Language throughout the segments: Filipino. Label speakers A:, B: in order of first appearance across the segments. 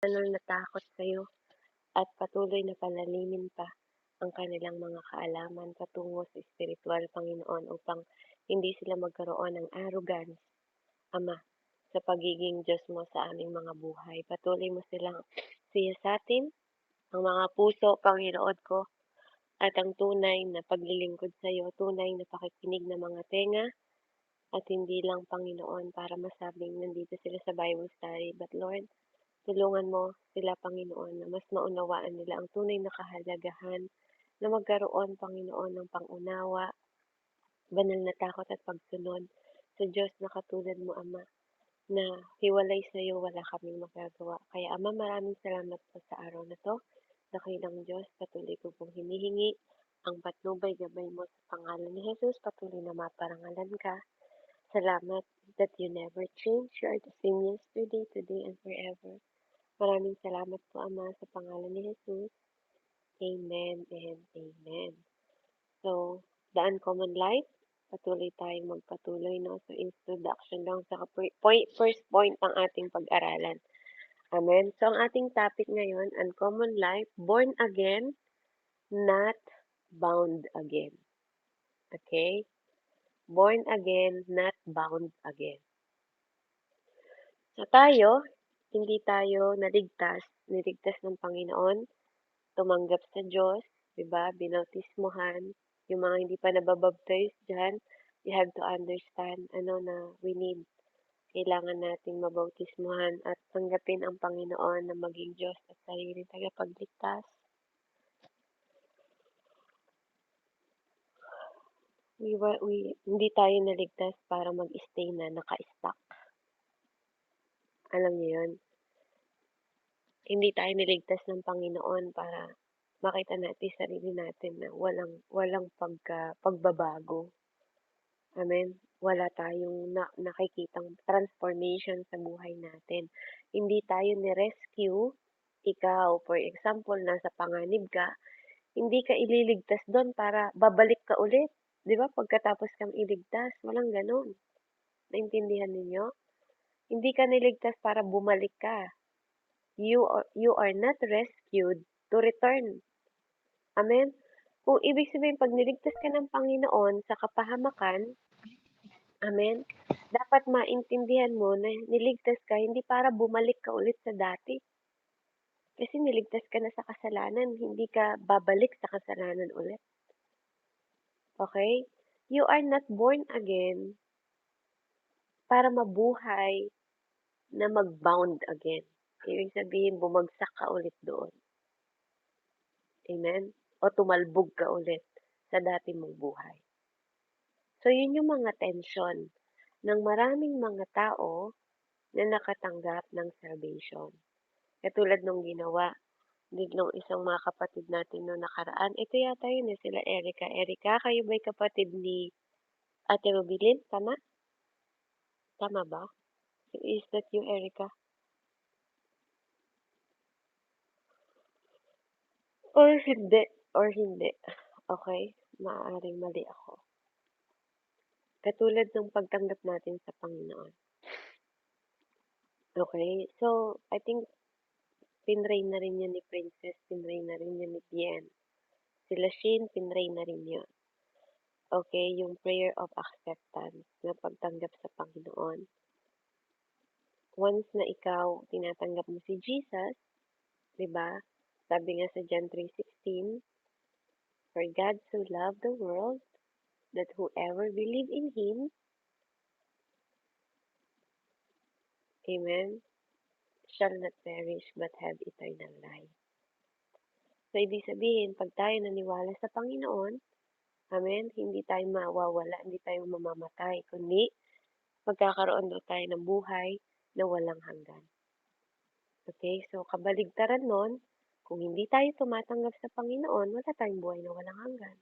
A: personal na takot sa iyo at patuloy na palalimin pa ang kanilang mga kaalaman patungo sa espiritual, Panginoon, upang hindi sila magkaroon ng arrogance, Ama, sa pagiging Diyos mo sa aming mga buhay. Patuloy mo silang siyasatin ang mga puso, Panginoon ko, at ang tunay na paglilingkod sa iyo, tunay na pakikinig ng mga tenga, at hindi lang, Panginoon, para masabing nandito sila sa Bible study, but Lord, tulungan mo sila, Panginoon, na mas maunawaan nila ang tunay na kahalagahan na magkaroon, Panginoon, ng pangunawa, banal na takot at pagsunod sa Diyos na katulad mo, Ama, na hiwalay sa iyo wala kaming magagawa. Kaya, Ama, maraming salamat po sa araw na to. Dakilang Diyos, patuloy ko pong hinihingi ang patnubay gabay mo sa pangalan ni Jesus. Patuloy na maparangalan ka. Salamat that you never change. You are the same yesterday, today, and forever. Maraming salamat po, Ama, sa pangalan ni Jesus. Amen and amen. So, the Uncommon Life, patuloy tayong magpatuloy, no? So, introduction lang sa first point ng ating pag-aralan. Amen. So, ang ating topic ngayon, Uncommon Life, born again, not bound again. Okay? Born again, not bound again. So, hindi tayo niligtas ng Panginoon, tumanggap sa Diyos, 'di ba? Binautismuhan, yung mga hindi pa nababaptize diyan, you have to understand na kailangan nating mabautismuhan at tanggapin ang Panginoon na maging Diyos at sariling tagapagligtas. Hindi tayo naligtas para mag-stay na naka-stuck. Alam niyo 'yun? Hindi tayo niligtas ng Panginoon para makita natin sarili natin na walang pagbabago. Amen. Wala tayong nakikitang transformation sa buhay natin. Hindi tayo ni-rescue. Ikaw, for example, nasa panganib ka, hindi ka ililigtas doon para babalik ka ulit. Di ba? Pagkatapos kang iligtas, walang ganon. Naintindihan ninyo? Hindi ka niligtas para bumalik ka. You are not rescued to return. Amen? Kung ibig sabihin, pag niligtas ka ng Panginoon sa kapahamakan, amen, dapat maintindihan mo na niligtas ka hindi para bumalik ka ulit sa dati. Kasi niligtas ka na sa kasalanan, hindi ka babalik sa kasalanan ulit. Okay? You are not born again para mabuhay na mag-bound again. Ibig sabihin, bumagsak ka ulit doon. Amen? O tumalbog ka ulit sa dati mong buhay. So, yun yung mga tension ng maraming mga tao na nakatanggap ng salvation. Katulad nung ginawa nung isang mga kapatid natin nung nakaraan. Ito yata yun sila Erica. Erica, kayo ba'y kapatid ni Ate Rubilin? Tama? Tama ba? Is that you, Erica? Or hindi? Or hindi? Okay? Maaaring mali ako. Katulad ng pagtanggap natin sa Panginoon. Okay? So, I think pinray na rin yan ni Princess, pinray na rin yan ni Bien. Sila Shane, pinray na rin yun. Okay, yung prayer of acceptance na pagtanggap sa Panginoon. Once na ikaw tinatanggap mo si Jesus, 'di ba? Sabi nga sa John 3:16, for God so loved the world that whoever believe in him, amen, shall not perish but have eternal life. So, ibig sabihin, pag tayo naniwala sa Panginoon, amen, hindi tayo mawawala, hindi tayo mamamatay, kundi magkakaroon daw tayo ng buhay na walang hanggan. Okay, so kabaligtaran nun, kung hindi tayo tumatanggap sa Panginoon, wala tayong buhay na walang hanggan.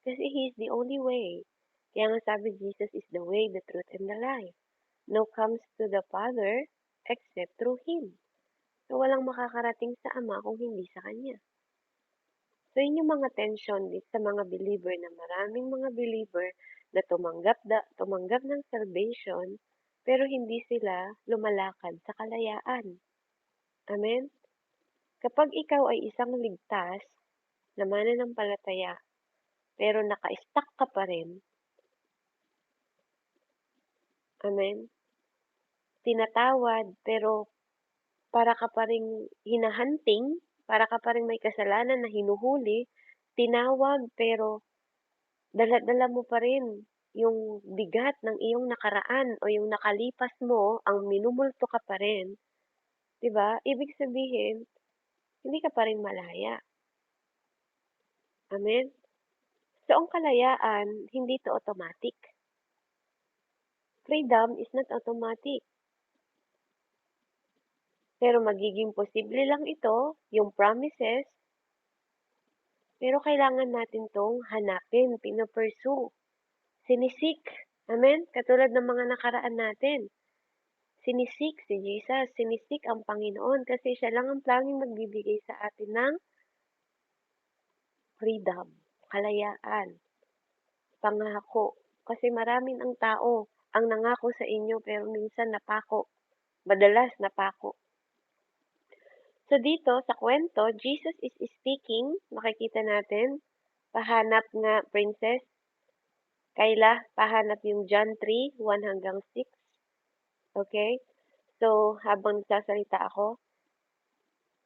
A: Kasi He is the only way. Kaya nga sabi, Jesus is the way, the truth, and the life. No comes to the Father except through Him. So walang makakarating sa Ama kung hindi sa Kanya. So yun yung mga tension sa mga believer na maraming mga believer na tumanggap ng salvation pero hindi sila lumalakad sa kalayaan. Amen? Kapag ikaw ay isang ligtas na mananampalataya, pero naka-stuck ka pa rin, amen, tinatawad, pero para ka pa ring hinahunting, para ka pa ring may kasalanan na hinuhuli, tinawag pero dala-dala mo pa rin yung bigat ng iyong nakaraan o yung nakalipas mo, ang minumulto ka pa rin, 'di ba? Ibig sabihin, hindi ka pa rin malaya. Amen? So, ang kalayaan, hindi 'to automatic. Freedom is not automatic. Pero magiging posible lang ito, yung promises, pero kailangan natin 'tong hanapin, pino-pursue, sinisik. Amen? Katulad ng mga nakaraan natin. Sinisik si Jesus, sinisik ang Panginoon kasi siya lang ang tanging magbibigay sa atin ng freedom, kalayaan, pangako. Kasi maraming ang tao ang nangako sa inyo pero minsan napako, madalas napako. So dito sa kwento, Jesus is speaking, makikita natin, pahanap nga princess, Kayla, pahanap yung John 3, 1 hanggang 6. Okay? So, habang nagsasalita ako,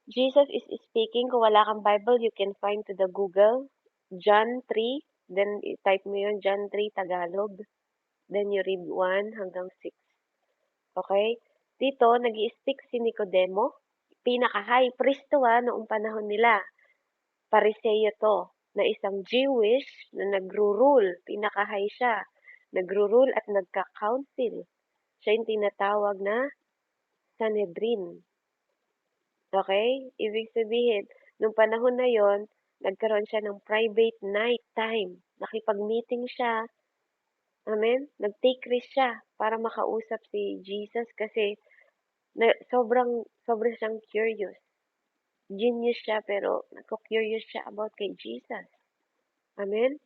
A: Jesus is speaking. Kung wala kang Bible, you can find to the Google, John 3, then type mo yun, John 3 Tagalog. Then you read 1 hanggang 6. Okay? Dito, nag-i-speak si Nicodemo. Pinaka-high priest to noong panahon nila. Pariseo to, na isang Jewish na nagro-rule. Pinaka-high siya. Nagro-rule at nagka-council. Siya yung tinatawag na Sanhedrin. Okay? Ibig sabihin, nung panahon na yon, nagkaroon siya ng private night time. Nakipag-meeting siya. Amen? Nag-take risk siya para makausap si Jesus kasi sobrang siyang curious. Genius siya pero nagko-curious siya about kay Jesus. Amen?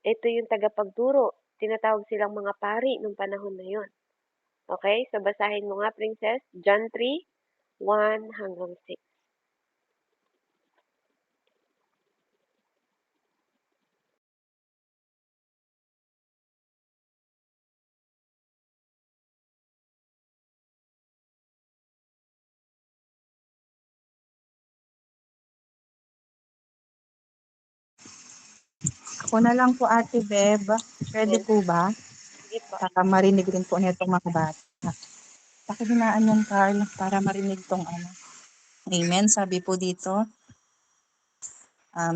A: Ito yung tagapagturo. Tinatawag silang mga pari nung panahon na yon. Okay? So, basahin mo nga, Princess. John 3, 1 hanggang 6.
B: Ako na lang po Ate Beb. Pwede
A: Yes.
B: po ba?
A: Sige po.
B: Para marinig rin po nitong mga bata. Pakihinaan yan, Carl, para marinig tong ano. Amen. Sabi po dito,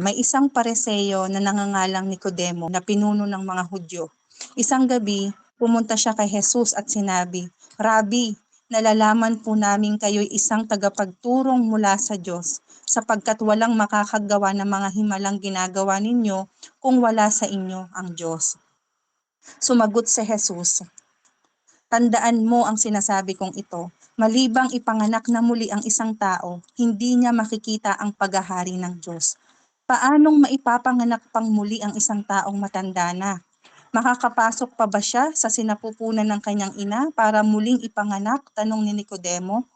B: may isang pareseyo na nangangalang Nicodemo na pinuno ng mga Hudyo. Isang gabi, pumunta siya kay Jesus at sinabi, Rabbi, nalalaman po namin kayo'y isang tagapagturong mula sa Diyos, sapagkat walang makakagawa ng mga himalang ginagawa ninyo kung wala sa inyo ang Diyos. Sumagot si Jesus, tandaan mo ang sinasabi kong ito. Malibang ipanganak na muli ang isang tao, hindi niya makikita ang paghahari ng Diyos. Paanong maipapanganak pang muli ang isang taong matanda na? Makakapasok pa ba siya sa sinapupunan ng kanyang ina para muling ipanganak? Tanong ni Nicodemo.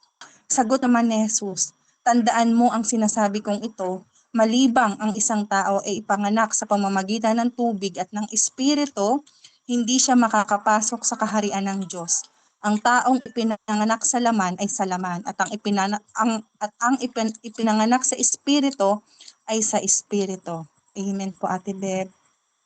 B: Sagot naman ni Jesus, tandaan mo ang sinasabi kong ito, malibang ang isang tao ay ipanganak sa pamamagitan ng tubig at ng espiritu, hindi siya makakapasok sa kaharian ng Diyos. Ang taong ipinanganak sa laman ay sa laman at ang ipinanganak sa espiritu ay sa espiritu. Amen po Ate Beb.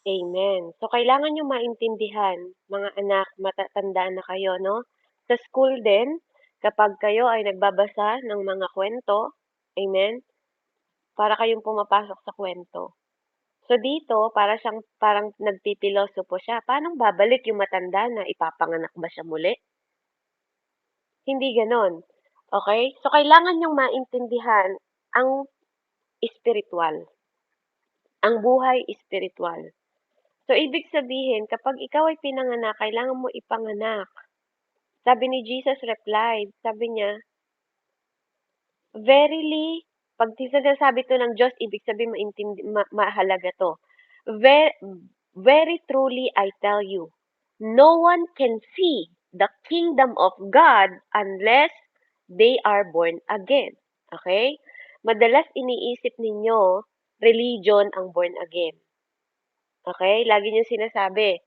A: Amen. So, kailangan nyo maintindihan, mga anak, matatanda na kayo, no? Sa school din, kapag kayo ay nagbabasa ng mga kwento, amen, para kayong pumapasok sa kwento. So, dito, parang nagpipilosopo siya. Paano babalik yung matanda na ipapanganak ba siya muli? Hindi ganon. Okay? So, kailangan nyong maintindihan ang spiritual. Ang buhay spiritual. So, ibig sabihin, kapag ikaw ay pinanganak, kailangan mo ipanganak. Sabi ni Jesus replied, sabi niya, verily, pag sinasabi to ng Diyos, ibig sabihin mahalaga to. Very, very truly, I tell you, no one can see the kingdom of God unless they are born again. Okay? Madalas iniisip ninyo, religion ang born again. Okay? Lagi niyong sinasabi,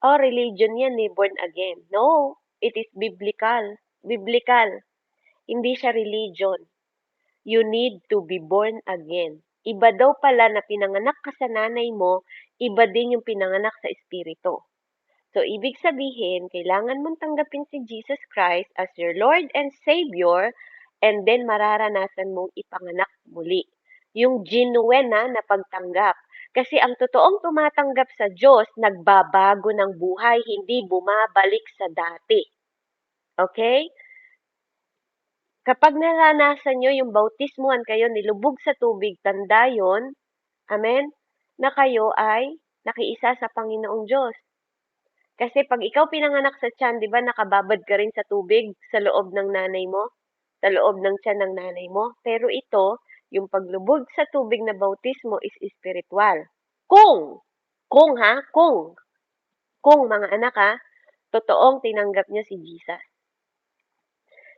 A: oh, religion yan eh, born again. No, it is biblical. Biblical. Hindi siya religion. You need to be born again. Iba daw pala na pinanganak ka sa nanay mo, iba din yung pinanganak sa espiritu. So, ibig sabihin, kailangan mong tanggapin si Jesus Christ as your Lord and Savior, and then mararanasan mong ipanganak muli. Yung genuine na pagtanggap. Kasi ang totoong tumatanggap sa Diyos, nagbabago ng buhay, hindi bumabalik sa dati. Okay? Kapag naranasan nyo yung bautismuhan kayo, nilubog sa tubig, tanda yon, amen, na kayo ay nakiisa sa Panginoong Diyos. Kasi pag ikaw pinanganak sa tiyan, di ba nakababad ka rin sa tubig sa loob ng nanay mo? Sa loob ng tiyan ng nanay mo? Pero ito, yung paglubog sa tubig na bautismo is spiritual. Kung mga anak ha, totoong tinanggap niya si Jesus.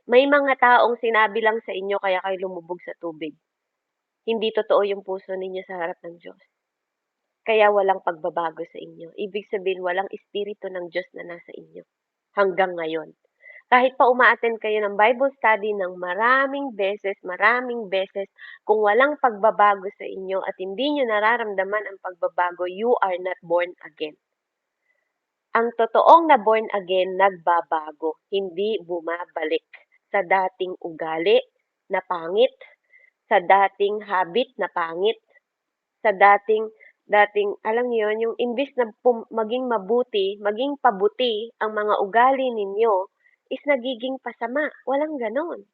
A: May mga taong sinabi lang sa inyo kaya kayo lumubog sa tubig. Hindi totoo yung puso ninyo sa harap ng Diyos. Kaya walang pagbabago sa inyo. Ibig sabihin, walang espiritu ng Diyos na nasa inyo. Hanggang ngayon. Kahit pa umaattend kayo ng Bible study ng maraming beses, kung walang pagbabago sa inyo at hindi nyo nararamdaman ang pagbabago, you are not born again. Ang totoong na born again, nagbabago, hindi bumabalik sa dating ugali na pangit, sa dating habit na pangit, sa alam niyo yun, yung imbis na maging mabuti, maging pabuti ang mga ugali ninyo, is nagiging pasama. Walang ganon.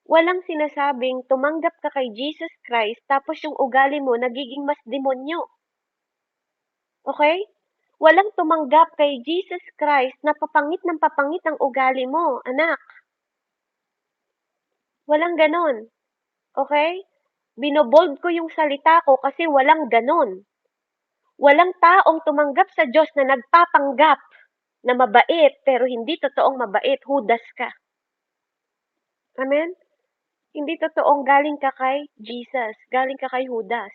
A: Walang sinasabing tumanggap ka kay Jesus Christ tapos yung ugali mo nagiging mas demonyo. Okay? Walang tumanggap kay Jesus Christ na papangit ng papangit ang ugali mo, anak. Walang ganon. Okay? Binobold ko yung salita ko kasi walang ganon. Walang taong tumanggap sa Diyos na nagpapanggap na mabait pero hindi totoong mabait, Judas ka. Amen? Hindi totoong galing ka kay Jesus, galing ka kay Judas.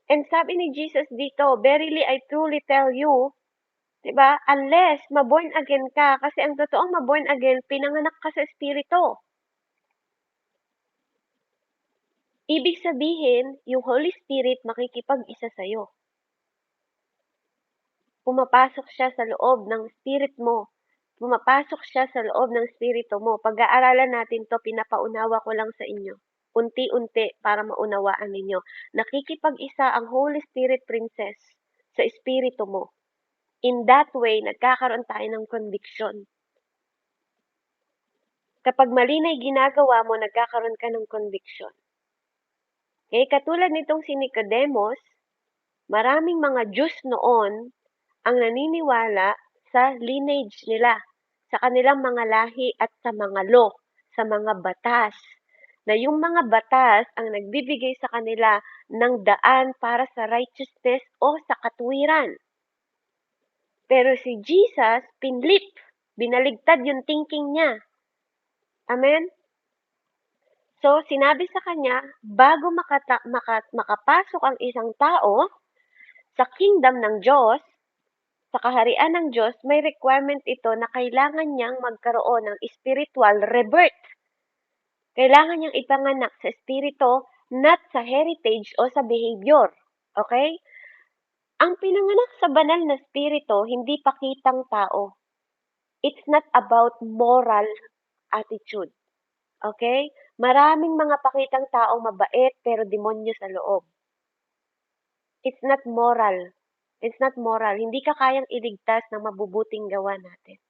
A: And sabi ni Jesus dito, verily I truly tell you, diba, unless maborn again ka, kasi ang totoong maborn again, pinanganak ka sa Espiritu. Ibig sabihin, yung Holy Spirit makikipag-isa sa'yo. Pumapasok siya sa loob ng spirit mo. Pumapasok siya sa loob ng spirito mo. Pag-aaralan natin to, pinapaunawa ko lang sa inyo. Unti-unti para maunawaan ninyo. Nakikipag-isa ang Holy Spirit Princess sa espiritu mo. In that way, nagkakaroon tayo ng conviction. Kapag mali na ginagawa mo, nagkakaroon ka ng conviction. Okay? Katulad nitong si Nicodemus, maraming mga Diyos noon ang naniniwala sa lineage nila, sa kanilang mga lahi at sa mga law, sa mga batas, na yung mga batas ang nagbibigay sa kanila ng daan para sa righteousness o sa katuwiran. Pero si Jesus, binaligtad yung thinking niya. Amen? So, sinabi sa kanya, bago makapasok ang isang tao sa kingdom ng Diyos, sa kaharian ng Diyos, may requirement ito na kailangan niyang magkaroon ng spiritual rebirth. Kailangan niyang ipanganak sa espiritu, not sa heritage o sa behavior. Okay? Ang pinanganak sa banal na espiritu, hindi pakitang tao. It's not about moral attitude. Okay? Maraming mga pakitang taong mabait pero demonyo sa loob. It's not moral. It's not moral. Hindi ka kayang iligtas ng mabubuting gawa natin.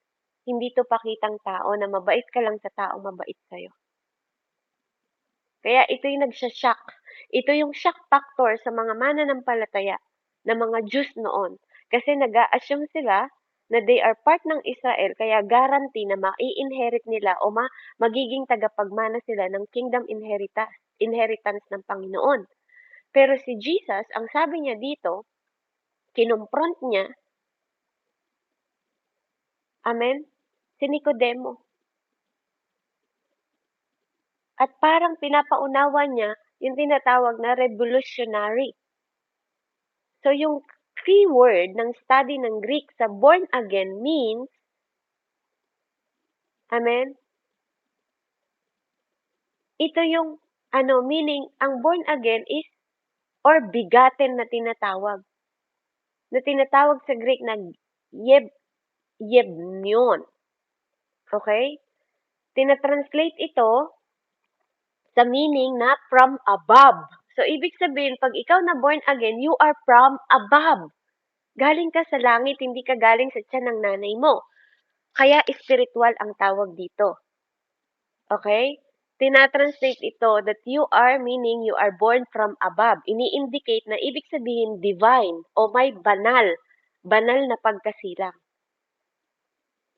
A: Hindi to pakitang tao na mabait ka lang sa taong mabait sa'yo. Kaya ito yung nagsha-shock. Ito yung shock factor sa mga mananampalataya na mga Jews noon. Kasi nag-a-assume sila na they are part ng Israel, kaya guarantee na mai-inherit nila o magiging tagapagmana sila ng kingdom inheritance ng Panginoon. Pero si Jesus, ang sabi niya dito, kinumpront niya, amen, si Nicodemo. At parang pinapaunawa niya yung tinatawag na revolutionary. So yung key word ng study ng Greek sa born again means, amen, ito yung meaning, ang born again is or bigaten na tinatawag. Na tinatawag sa Greek na yebnion. Okay? Tinatranslate ito sa meaning na from above. So, ibig sabihin, pag ikaw na born again, you are from above. Galing ka sa langit, hindi ka galing sa tiyan ng nanay mo. Kaya spiritual ang tawag dito. Okay? Tinatranslate ito that you are meaning you are born from above. Ini-indicate na ibig sabihin divine o may banal. Banal na pagkasilang.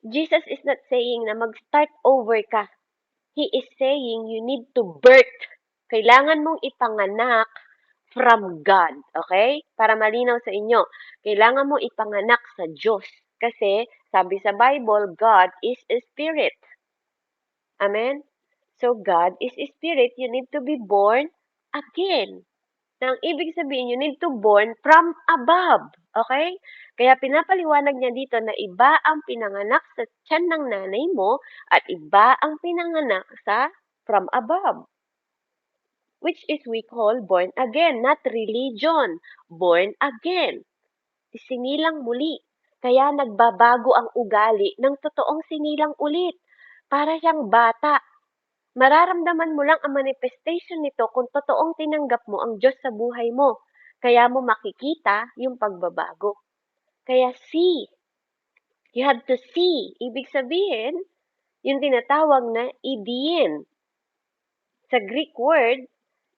A: Jesus is not saying na mag-start over ka. He is saying you need to birth. Kailangan mong ipanganak from God. Okay? Para malinaw sa inyo. Kailangan mong ipanganak sa Diyos. Kasi, sabi sa Bible, God is a spirit. Amen? So, God is a spirit. You need to be born again. Nang ibig sabihin, you need to born from above. Okay? Kaya pinapaliwanag niya dito na iba ang pinanganak sa tiyan ng nanay mo at iba ang pinanganak sa from above. Which is we call born again, not religion. Born again. Sinilang muli. Kaya nagbabago ang ugali ng totoong sinilang ulit. Para siyang bata. Mararamdaman mo lang ang manifestation nito kung totoong tinanggap mo ang Diyos sa buhay mo. Kaya mo makikita yung pagbabago. Kaya see. You have to see. Ibig sabihin, yung tinatawag na idiin. Sa Greek word,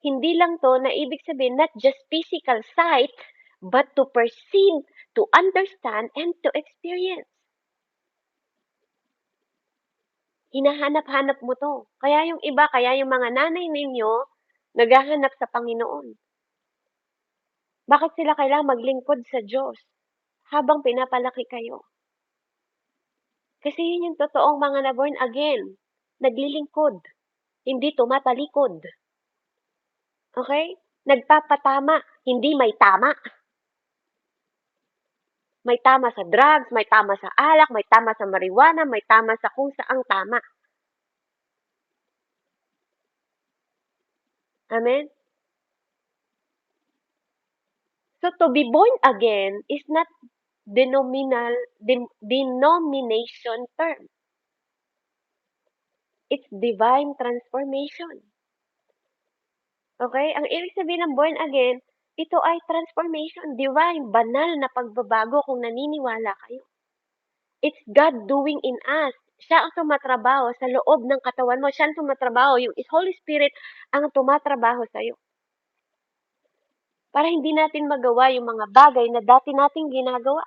A: hindi lang to na ibig sabihin not just physical sight, but to perceive, to understand, and to experience. Hinahanap-hanap mo to. Kaya yung iba, kaya yung mga nanay ninyo, naghahanap sa Panginoon. Bakit sila kailangang maglingkod sa Diyos habang pinapalaki kayo? Kasi yun yung totoong mga na-born again. Naglilingkod. Hindi tumatalikod. Okay? Nagpapatama. Hindi may tama. May tama sa drugs, may tama sa alak, may tama sa marijuana, may tama sa kung saang tama. Amen? So to be born again is not denomination term. It's divine transformation. Okay? Ang ibig sabihin ng born again, ito ay transformation, divine, banal na pagbabago kung naniniwala kayo. It's God doing in us. Siya ang tumatrabaho sa loob ng katawan mo. Siya ang tumatrabaho. Yung Holy Spirit ang tumatrabaho sa'yo. Para hindi natin magawa yung mga bagay na dati nating ginagawa.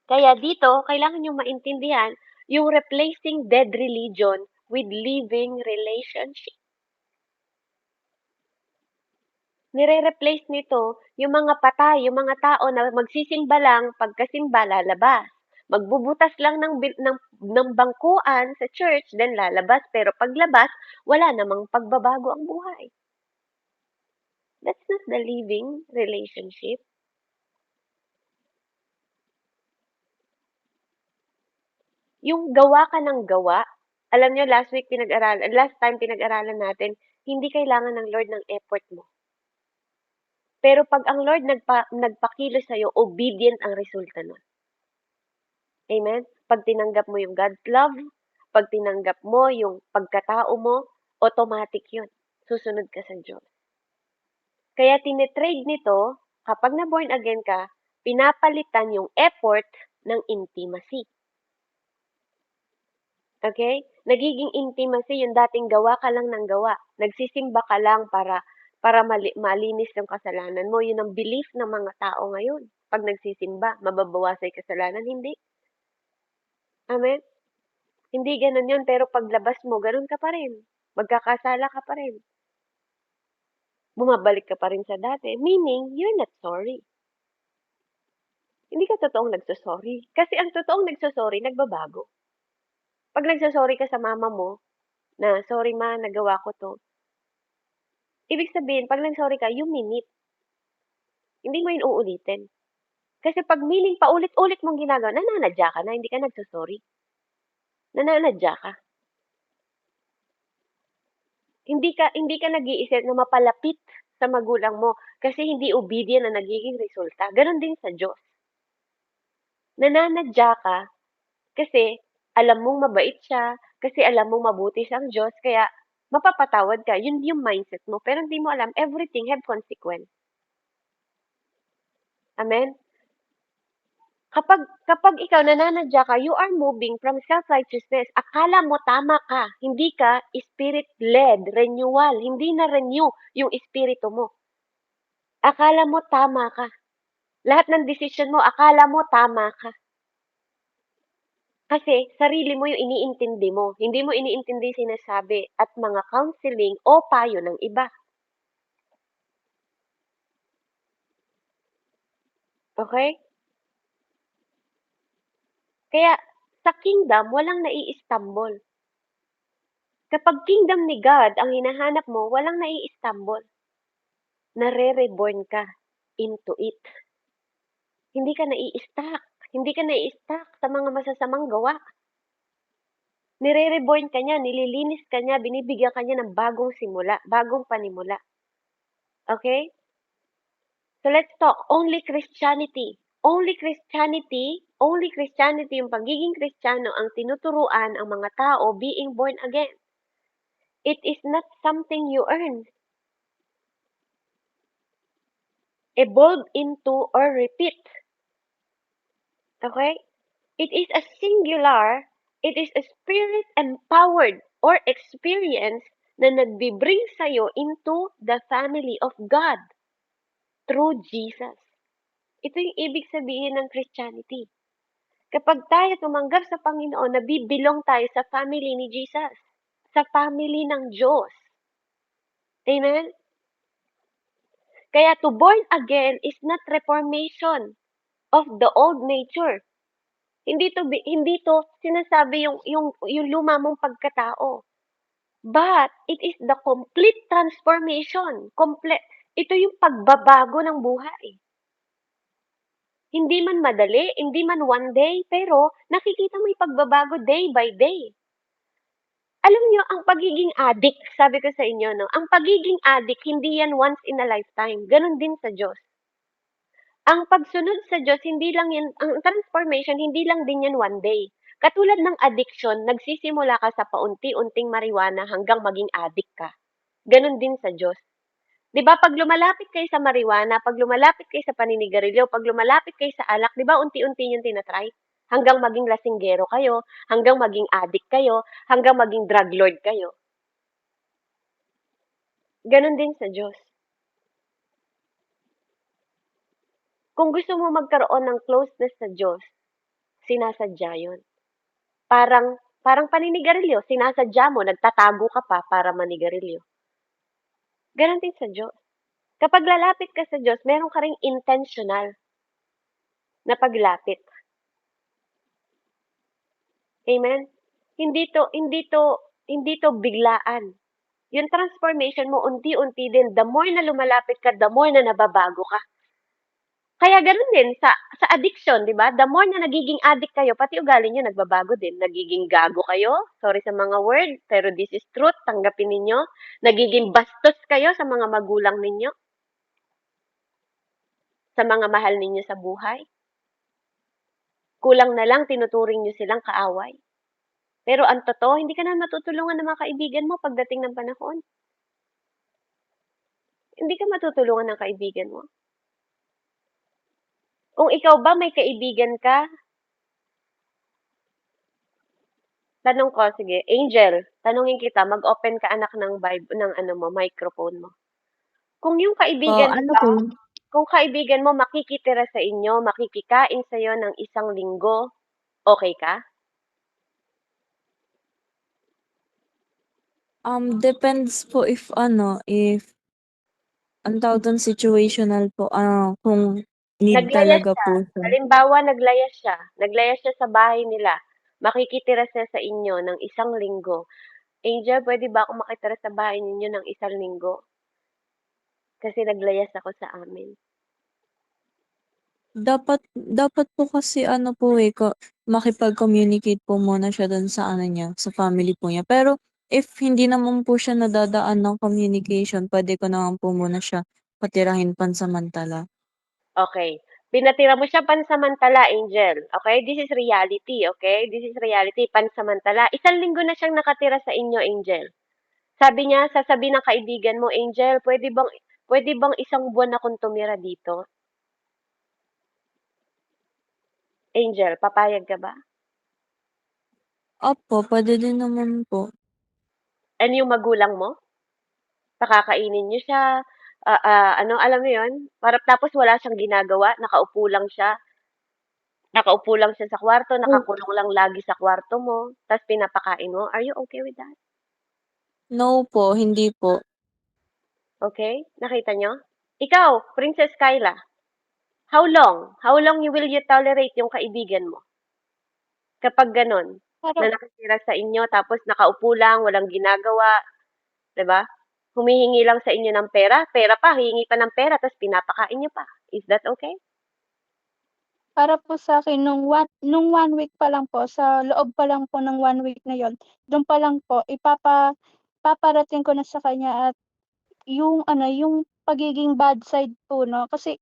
A: Kaya dito, kailangan nyo maintindihan yung replacing dead religion with living relationship. Nire-replace nito yung mga patay, yung mga tao na magsisimba lang, pagkasimba lalabas. Magbubutas lang ng bangkuan sa church, then lalabas. Pero paglabas, wala namang pagbabago ang buhay. That's not the living relationship. Yung gawa ka ng gawa, alam nyo, last time pinag-aralan natin, hindi kailangan ng Lord ng effort mo. Pero pag ang Lord nagpakilos sa'yo, obedient ang resulta nun. Amen? Pag tinanggap mo yung God's love, pag tinanggap mo yung pagkatao mo, automatic yun. Susunod ka sa Diyos. Kaya tinitrade nito, kapag na-born again ka, pinapalitan yung effort ng intimacy. Okay? Nagiging intimacy yung dating gawa ka lang ng gawa. Nagsisimba ka lang para malinis yung kasalanan mo. Yun ang belief ng mga tao ngayon. Pag nagsisimba, mababawasan yung kasalanan. Hindi. Amen? Hindi ganun yun, pero paglabas mo, ganun ka pa rin. Magkakasala ka pa rin. Bumabalik ka pa rin sa dati. Meaning, you're not sorry. Hindi ka totoong nagsasorry. Kasi ang totoong nagsasorry, nagbabago. 'Pag nagso-sorry ka sa mama mo na, "Sorry ma, nagawa ko 'to." Ibig sabihin 'pag nag-sorry ka, you mean it. Hindi mo yun uulitin. Kasi 'pag meaning paulit-ulit mong ginagawa, nananadya ka na, hindi ka nagso-sorry. Nananadya ka. Hindi ka nag-iisip na mapalapit sa magulang mo kasi hindi obedient ang nagiging resulta. Gano'n din sa Diyos. Nananadya ka kasi alam mong mabait siya, kasi alam mong mabuti siyang Diyos, kaya mapapatawad ka. Yun yung mindset mo. Pero hindi mo alam, everything have consequence. Amen? Kapag ikaw nananadya ka, you are moving from self-righteousness. Akala mo tama ka, hindi ka spirit-led, renewal. Hindi na renew yung espiritu mo. Akala mo tama ka. Lahat ng decision mo, akala mo tama ka. Kasi sarili mo yung iniintindi mo. Hindi mo iniintindi sinasabi at mga counseling o payo ng iba. Okay? Kaya sa kingdom, walang nai-stumble. Kapag kingdom ni God ang hinahanap mo, walang nai-stumble. Nare-reborn ka into it. Hindi ka nai-stuck. Hindi ka nai-stuck sa mga masasamang gawa. Nire-reborn ka niya, nililinis ka niya, binibigyan ka niya ng bagong simula, bagong panimula. Okay? So let's talk only Christianity. Only Christianity, yung pagiging Kristiyano ang tinuturuan ang mga tao being born again. It is not something you earn, evolve into, or repeat. Okay? It is a singular, it is a spirit-empowered or experience na nagbi-bring sa'yo into the family of God through Jesus. Ito yung ibig sabihin ng Christianity. Kapag tayo tumanggap sa Panginoon, nabibilong tayo sa family ni Jesus, sa family ng Diyos. Amen? Kaya to born again is not reformation of the old nature. Hindi to sinasabi yung luma mong pagkatao. But it is the complete transformation. Ito yung pagbabago ng buhay. Hindi man madali, hindi man one day, pero nakikita mo yung pagbabago day by day. Alam niyo, ang pagiging addict, sabi ko sa inyo, no, ang pagiging addict, hindi yan once in a lifetime. Ganon din sa Diyos. Ang pagsunod sa Diyos, hindi lang yan, ang transformation, hindi lang din yan one day. Katulad ng addiction, nagsisimula ka sa paunti-unting marijuana hanggang maging addict ka. Ganon din sa Diyos. 'Di ba pag lumalapit kayo sa marijuana, pag lumalapit kayo sa paninigarilyo, pag lumalapit kayo sa alak, 'di ba unti-unti yung tinatry? Hanggang maging lasinggero kayo, hanggang maging addict kayo, hanggang maging drug lord kayo. Ganon din sa Diyos. Kung gusto mo magkaroon ng closeness sa Diyos, sinasadya yun. Parang paninigarilyo, sinasadya mo, nagtatago ka pa para manigarilyo. Ganon din sa Diyos. Kapag lalapit ka sa Diyos, meron ka ring intentional na paglapit. Amen? Hindi to biglaan. Yung transformation mo unti-unti din, the more na lumalapit ka, the more na nababago ka. Kaya gano'n din sa addiction, 'di ba? The more na nagiging addict kayo, pati ugali niyo nagbabago din. Nagiging gago kayo, sorry sa mga word, pero this is truth, tanggapin ninyo. Nagiging bastos kayo sa mga magulang ninyo, sa mga mahal ninyo sa buhay. Kulang na lang tinuturing niyo silang kaaway. Pero ang totoo, hindi ka na matutulungan ng mga kaibigan mo pagdating ng panahon. Hindi ka matutulungan ng kaibigan mo. Kung ikaw ba may kaibigan ka, tanong ko, sige, Angel, tanungin kita, mag-open ka anak ng Bible, ng ano mo, microphone mo. Kung yung kaibigan
B: Ano
A: mo,
B: po?
A: kung kaibigan mo makikitira sa inyo, makikikain sa'yo ng isang linggo, okay ka?
C: Depends po if ang tawag dun situational po, kung need
A: Naglayas
C: talaga
A: siya.
C: po siya.
A: Halimbawa, naglayas siya. Naglayas siya sa bahay nila. makikitira siya sa inyo ng 1 linggo. Angel, pwede ba ako makitira sa bahay ninyo ng 1 linggo? Kasi naglayas ako sa amin.
C: Dapat dapat po kasi ano po, eh, makipag-communicate po muna siya dun sa ano niya, sa family po niya. Pero if hindi naman po siya nadadaan ng communication, puwede ko naman po muna siya patirahin pansamantala.
A: Okay. Pinatira mo siya pansamantala, Angel. Okay? This is reality, okay? This is reality, pansamantala. 1 linggo na siyang nakatira sa inyo, Angel. Sabi niya, sasabihin ng kaibigan mo, Angel, pwede bang 1 buwan akong tumira dito? Angel, papayag ka ba?
C: Opo, puwede din naman po.
A: And yung magulang mo? Pakakainin niyo siya, ano, alam mo yun? Para tapos wala siyang ginagawa, nakaupo lang siya sa kwarto,
C: Oh,
A: nakakulong lang lagi sa kwarto mo, tas pinapakain mo. Are you okay with that?
C: no po, hindi po.
A: Okay? Nakita niyo? Ikaw, Princess Kyla, how long will you tolerate yung kaibigan mo kapag gano'n, na
D: Para
A: nakatira sa inyo tapos nakaupo lang, walang ginagawa, 'di ba? Humihingi lang sa inyo ng pera, pera pa, hihingi pa ng pera tapos pinapakain niyo pa. Is that okay?
D: para po sa'kin nung 1 week pa lang po, sa loob pa lang po ng 1 week na yun, dun pa lang po paparating ko na sa kanya at yung ano, yung pagiging bad side po 'no, kasi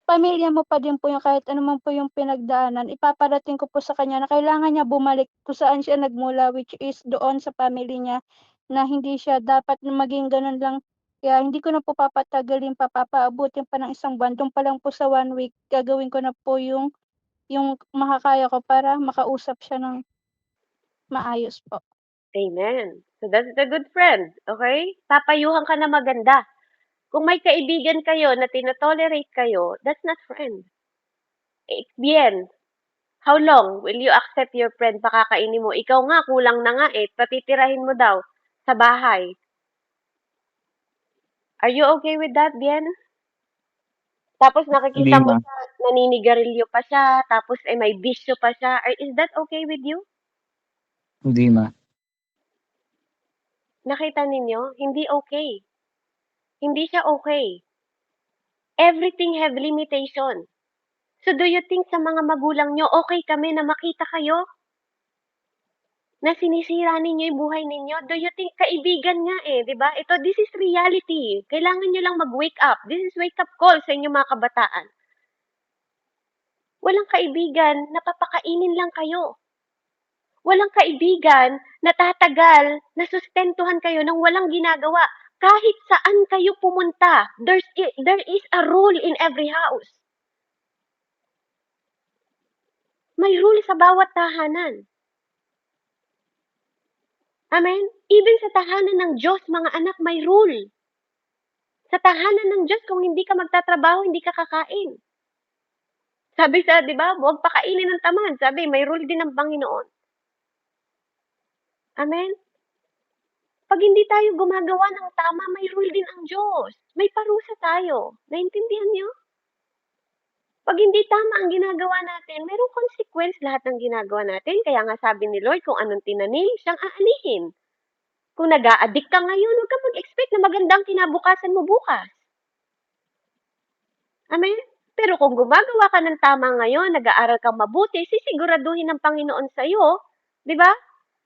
D: pamilya mo pa din po yun kahit ano man po yung pinagdaanan, ipaparating ko po sa kanya na kailangan niya bumalik kung saan siya nagmula, which is doon sa family niya, na hindi siya dapat na maging gano'n lang. Kaya hindi ko na po papatagalin pa, papaabutin pa ng 1 buwan, dun pa lang po sa 1 week gagawin ko na po yung makakaya ko para makausap siya ng maayos po.
A: Amen. So that's a good friend, okay? Papayuhan ka na maganda. Kung may kaibigan kayo na tino-tolerate kayo, that's not friend. Bien, how long will you accept your friend pakakainin mo? Ikaw nga, kulang na nga eh, patitirahin mo daw sa bahay. Are you okay with that, Bien? Tapos
E: Hindi
A: nakikita mo
E: ma,
A: siya, naninigarilyo pa siya, tapos eh may bisyo pa siya. Is that okay with you?
E: hindi ma.
A: Nakita ninyo? Hindi okay. Hindi siya okay. Everything have limitation. So do you think sa mga magulang nyo, okay kami na makita kayo? Na sinisira ninyo yung buhay ninyo? Do you think, kaibigan nga eh, di ba? This is reality. Kailangan nyo lang mag-wake up. This is wake up call sa inyo mga kabataan. Walang kaibigan, napapakainin lang kayo. Walang kaibigan na tatagal, na sustentuhan kayo nang walang ginagawa. Kahit saan kayo pumunta, there is a rule in every house. May rule sa bawat tahanan. Amen? Even sa tahanan ng Diyos, mga anak, may rule. Sa tahanan ng Diyos, kung hindi ka magtatrabaho, hindi ka kakain. Sabi di ba, huwag pakainin ng tamad. Sabi, may rule din ng Panginoon. Amen? Pag hindi tayo gumagawa ng tama, may rule din ang Diyos. May parusa tayo. Naintindihan niyo? Pag hindi tama ang ginagawa natin, mayroong consequence lahat ng ginagawa natin. Kaya nga sabi ni Lord, kung anong tinanim, siyang aanihin. Kung nag-a-addict ka ngayon, huwag kang mag-expect na magandang kinabukasan mo bukas. Amen? Pero kung gumagawa ka ng tama ngayon, nag-aaral kang mabuti, sisiguraduhin ng Panginoon sa'yo, di ba,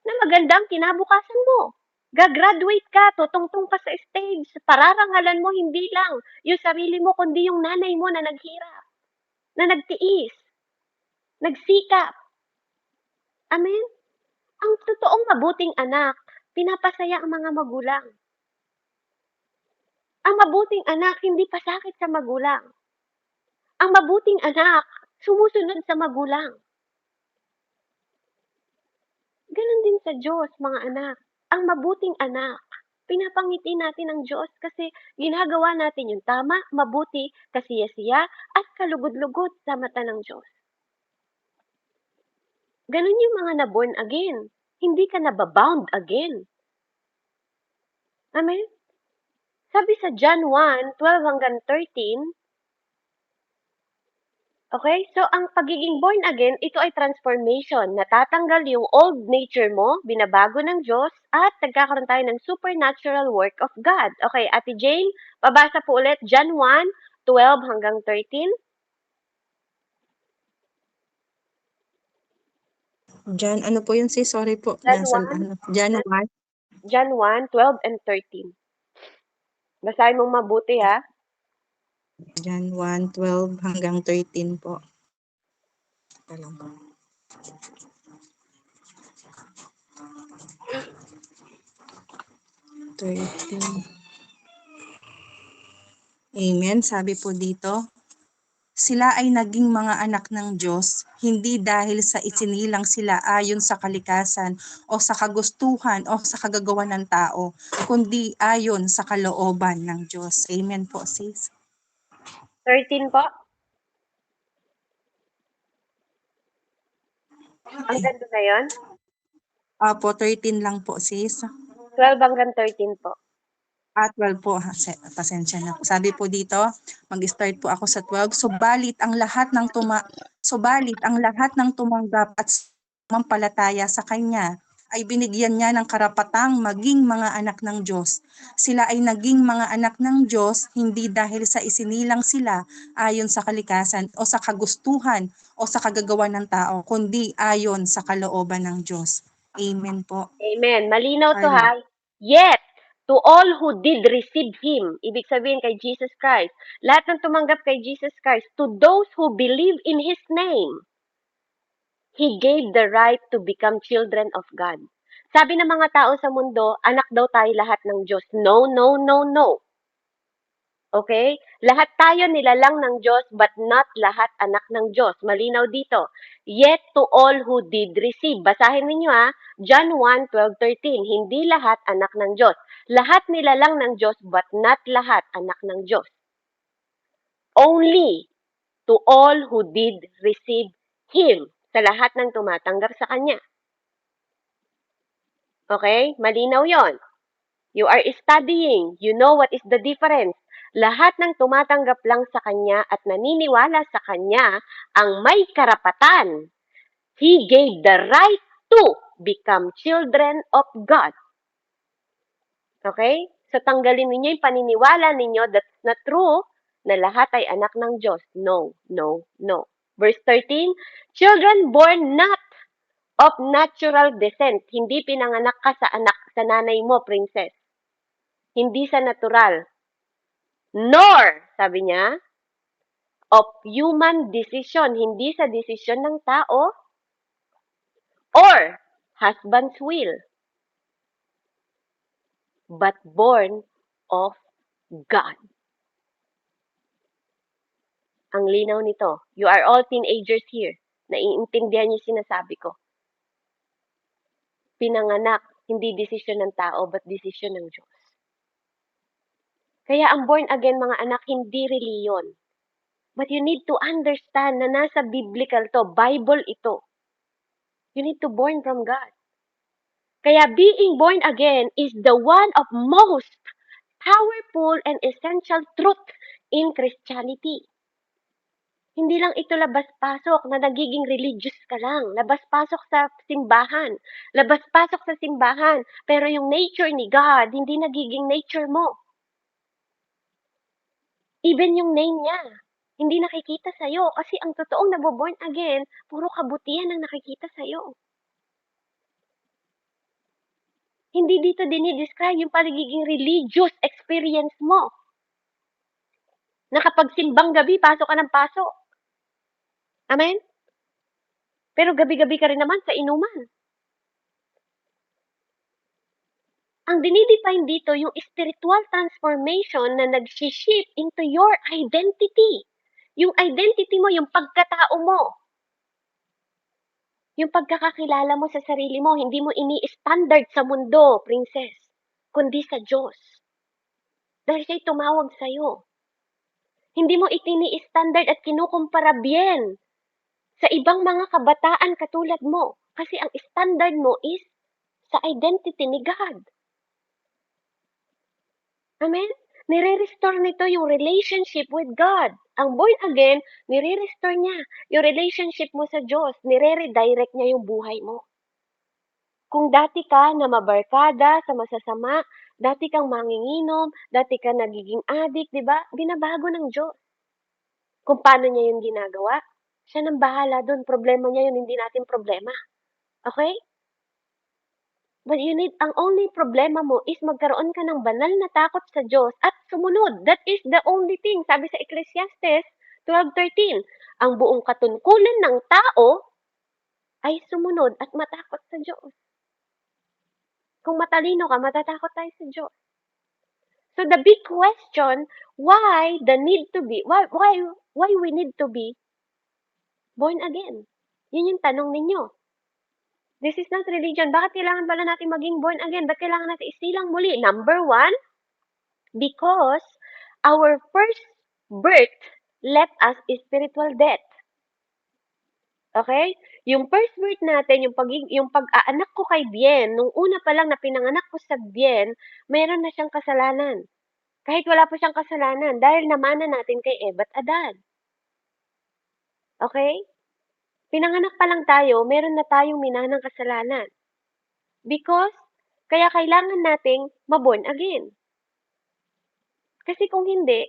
A: na magandang kinabukasan mo. Gagraduate ka, tutungtong ka sa stage, pararangalan mo hindi lang yung sarili mo, kundi yung nanay mo na naghirap, na nagtiis, nagsikap. Amen? Ang totoong mabuting anak, pinapasaya ang mga magulang. Ang mabuting anak, hindi pasakit sa magulang. Ang mabuting anak, sumusunod sa magulang. Ganon din sa Diyos, mga anak. Ang mabuting anak, pinapangiti natin ang Diyos kasi ginagawa natin yung tama, mabuti, kasiya-siya, at kalugod-lugod sa mata ng Diyos. Ganon yung mga na-born again. Hindi ka nababound again. Amen? Sabi sa John 1:12 hanggang 13, Okay? So, ang pagiging born again, ito ay transformation. Natatanggal yung old nature mo, binabago ng Diyos, at nagkakaroon tayo ng supernatural work of God. Okay, Ate Jane, pabasa po ulit, John 1:12 hanggang 13.
B: John, ano po yun sis? Sorry po.
A: John
B: Nasa,
A: 1,
B: John 1.
A: John 1:12 and 13. Basahin mong mabuti ha.
B: John 1:12 hanggang 13 po. Teka lang po. 13. Amen. Sabi po dito, sila ay naging mga anak ng Diyos, hindi dahil sa isinilang sila ayon sa kalikasan o sa kagustuhan o sa kagagawa ng tao, kundi ayon sa kalooban ng Diyos. Amen po, sis.
A: 13 po. Ang ganda na yun.
B: Apo, 13 lang po, sis.
A: 12 hanggang 13 po.
B: 12 po, pasensya na po. Sabi po dito, mag-start po ako sa 12. Subalit ang lahat ng tumanggap at sumampalataya sa kanya ay binigyan niya ng karapatang maging mga anak ng Diyos. Sila ay naging mga anak ng Diyos hindi dahil sa isinilang sila ayon sa kalikasan o sa kagustuhan o sa kagagawa ng tao, kundi ayon sa kalooban ng Diyos. Amen po.
A: Amen. Malinaw to
B: Carla.
A: ha. Yet, to all who did receive Him, ibig sabihin kay Jesus Christ, lahat ng tumanggap kay Jesus Christ, to those who believe in His name, He gave the right to become children of God. Sabi ng mga tao sa mundo, anak daw tayo lahat ng Diyos. No, no, no, no. Okay? Lahat tayo nilalang ng Diyos, but not lahat anak ng Diyos. Malinaw dito. Yet to all who did receive. Basahin ninyo ha, John 1:12-13. Hindi lahat anak ng Diyos. Lahat nilalang ng Diyos, but not lahat anak ng Diyos. Only to all who did receive Him. Sa lahat ng tumatanggap sa Kanya. Okay? Malinaw yon. You are studying. You know what is the difference. Lahat ng tumatanggap lang sa Kanya at naniniwala sa Kanya ang may karapatan. He gave the right to become children of God. Okay? So tanggalin ninyo yung paniniwala ninyo that's not true na lahat ay anak ng Diyos. No, no, no. Verse 13, children born not of natural descent. Hindi pinanganak ka sa nanay mo, princess. Hindi sa natural. Nor, sabi niya, of human decision, hindi sa desisyon ng tao, or husband's will, but born of God. Ang linaw nito. You are all teenagers here. Naiintindihan niyo sinasabi ko. Pinanganak, hindi desisyon ng tao, but desisyon ng Diyos. Kaya ang born again, mga anak, hindi reliyon. But you need to understand na nasa biblical to, Bible ito. You need to born from God. Kaya being born again is the one of most powerful and essential truth in Christianity. Hindi lang ito labas-pasok na nagiging religious ka lang. Labas-pasok sa simbahan. Labas-pasok sa simbahan. Pero yung nature ni God, hindi nagiging nature mo. Even yung name niya, hindi nakikita sa'yo. Kasi ang totoong naboborn again, puro kabutihan ang nakikita sa'yo. Hindi dito dinidescribe yung pagiging religious experience mo. Na kapag simbang gabi, pasok ka ng pasok. Amen? Pero gabi-gabi ka rin naman sa inuman. Ang dinidefine dito yung spiritual transformation na nag-shift into your identity. Yung identity mo, yung pagkatao mo. Yung pagkakakilala mo sa sarili mo, hindi mo ini-standard sa mundo, princess, kundi sa Diyos. Dahil siya'y tumawag sa'yo. Hindi mo itini-standard at kinukumpara bien sa ibang mga kabataan katulad mo. Kasi ang standard mo is sa identity ni God. Amen? Nire-restore nito yung relationship with God. Ang born again, nire-restore niya yung relationship mo sa Diyos. Nire-redirect niya yung buhay mo. Kung dati ka na mabarkada sa masasama, dati kang manginginom, dati ka nagiging addict, di ba? Binabago ng Diyos. Kung paano niya yun ginagawa, siya nang bahala doon. Problema niya yun, hindi natin problema. Okay? But ang only problema mo is magkaroon ka ng banal na takot sa Diyos at sumunod. That is the only thing. Sabi sa Ecclesiastes 12:13, ang buong katungkulan ng tao ay sumunod at matakot sa Diyos. Kung matalino ka, matatakot tayo sa Diyos. So the big question, why we need to be born again? Yun yung tanong ninyo. This is not religion. Bakit kailangan pala natin maging born again? Bakit kailangan natin isilang muli? Number one, because our first birth left us spiritual death. Okay? Yung first birth natin, yung pag-aanak ko kay Bien, nung una pa lang na pinanganak ko sa Bien, mayroon na siyang kasalanan. Kahit wala pa siyang kasalanan, dahil namana natin kay Eva at Adan. Okay? Pinanganak pa lang tayo, meron na tayong minanang kasalanan. Because, kaya kailangan nating maborn again. Kasi kung hindi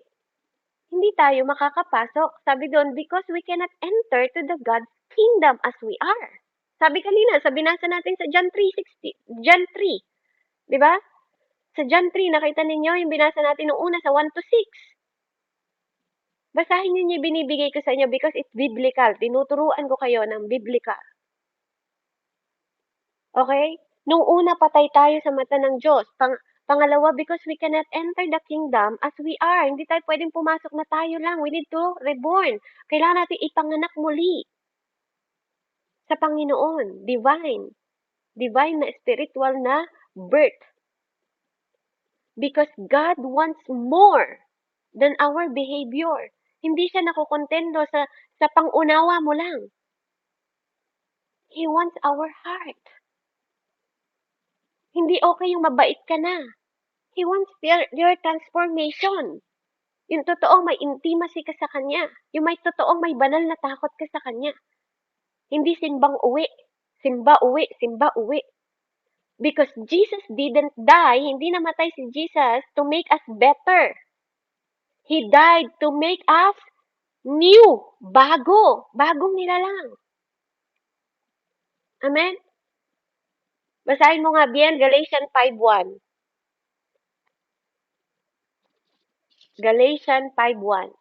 A: tayo makakapasok. Sabi doon, because we cannot enter to the God's kingdom as we are. Sabi kanina, binasa natin sa John 3. Di ba? Sa John 3, nakita ninyo yung binasa natin nung una sa 1 to 6. Basahin niyo yung binibigay ko sa inyo because it's biblical. Tinuturuan ko kayo ng biblical. Okay? Nung una, patay tayo sa mata ng Diyos. Pangalawa, because we cannot enter the kingdom as we are. Hindi tayo pwedeng pumasok na tayo lang. We need to reborn. Kailangan natin ipanganak muli sa Panginoon. Divine. Divine na spiritual na birth. Because God wants more than our behavior. Hindi siya nakukontento sa pangunawa mo lang. He wants our heart. Hindi okay yung mabait ka na. He wants your transformation. Yung totoong may intimacy ka sa Kanya. Yung may totoong may banal na takot ka sa Kanya. Hindi simbang uwi. Simba uwi, simba uwi. Because Jesus didn't die, hindi namatay si Jesus to make us better. He died to make us new. Bago. Bagong nilalang. Amen? Basahin mo nga bien, Galatians 5:1. Galatians 5:1.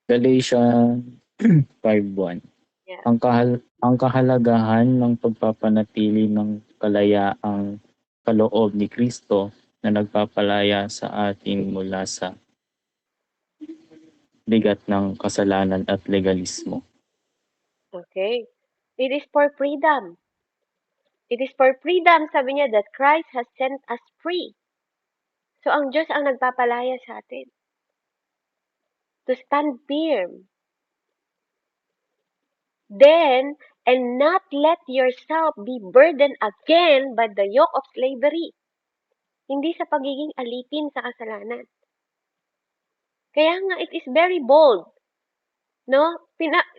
E: Galatians 5:1.
A: Yeah.
E: Ang kahalagahan ng pagpapanatili ng kalayaang kaloob ni Kristo na nagpapalaya sa atin mula sa bigat ng kasalanan at legalismo.
A: Okay. It is for freedom. It is for freedom, sabi niya, that Christ has sent us free. So, ang Diyos ang nagpapalaya sa atin. To stand firm. Then, and not let yourself be burdened again by the yoke of slavery. Hindi sa pagiging alipin sa kasalanan. Kaya nga, it is very bold. No?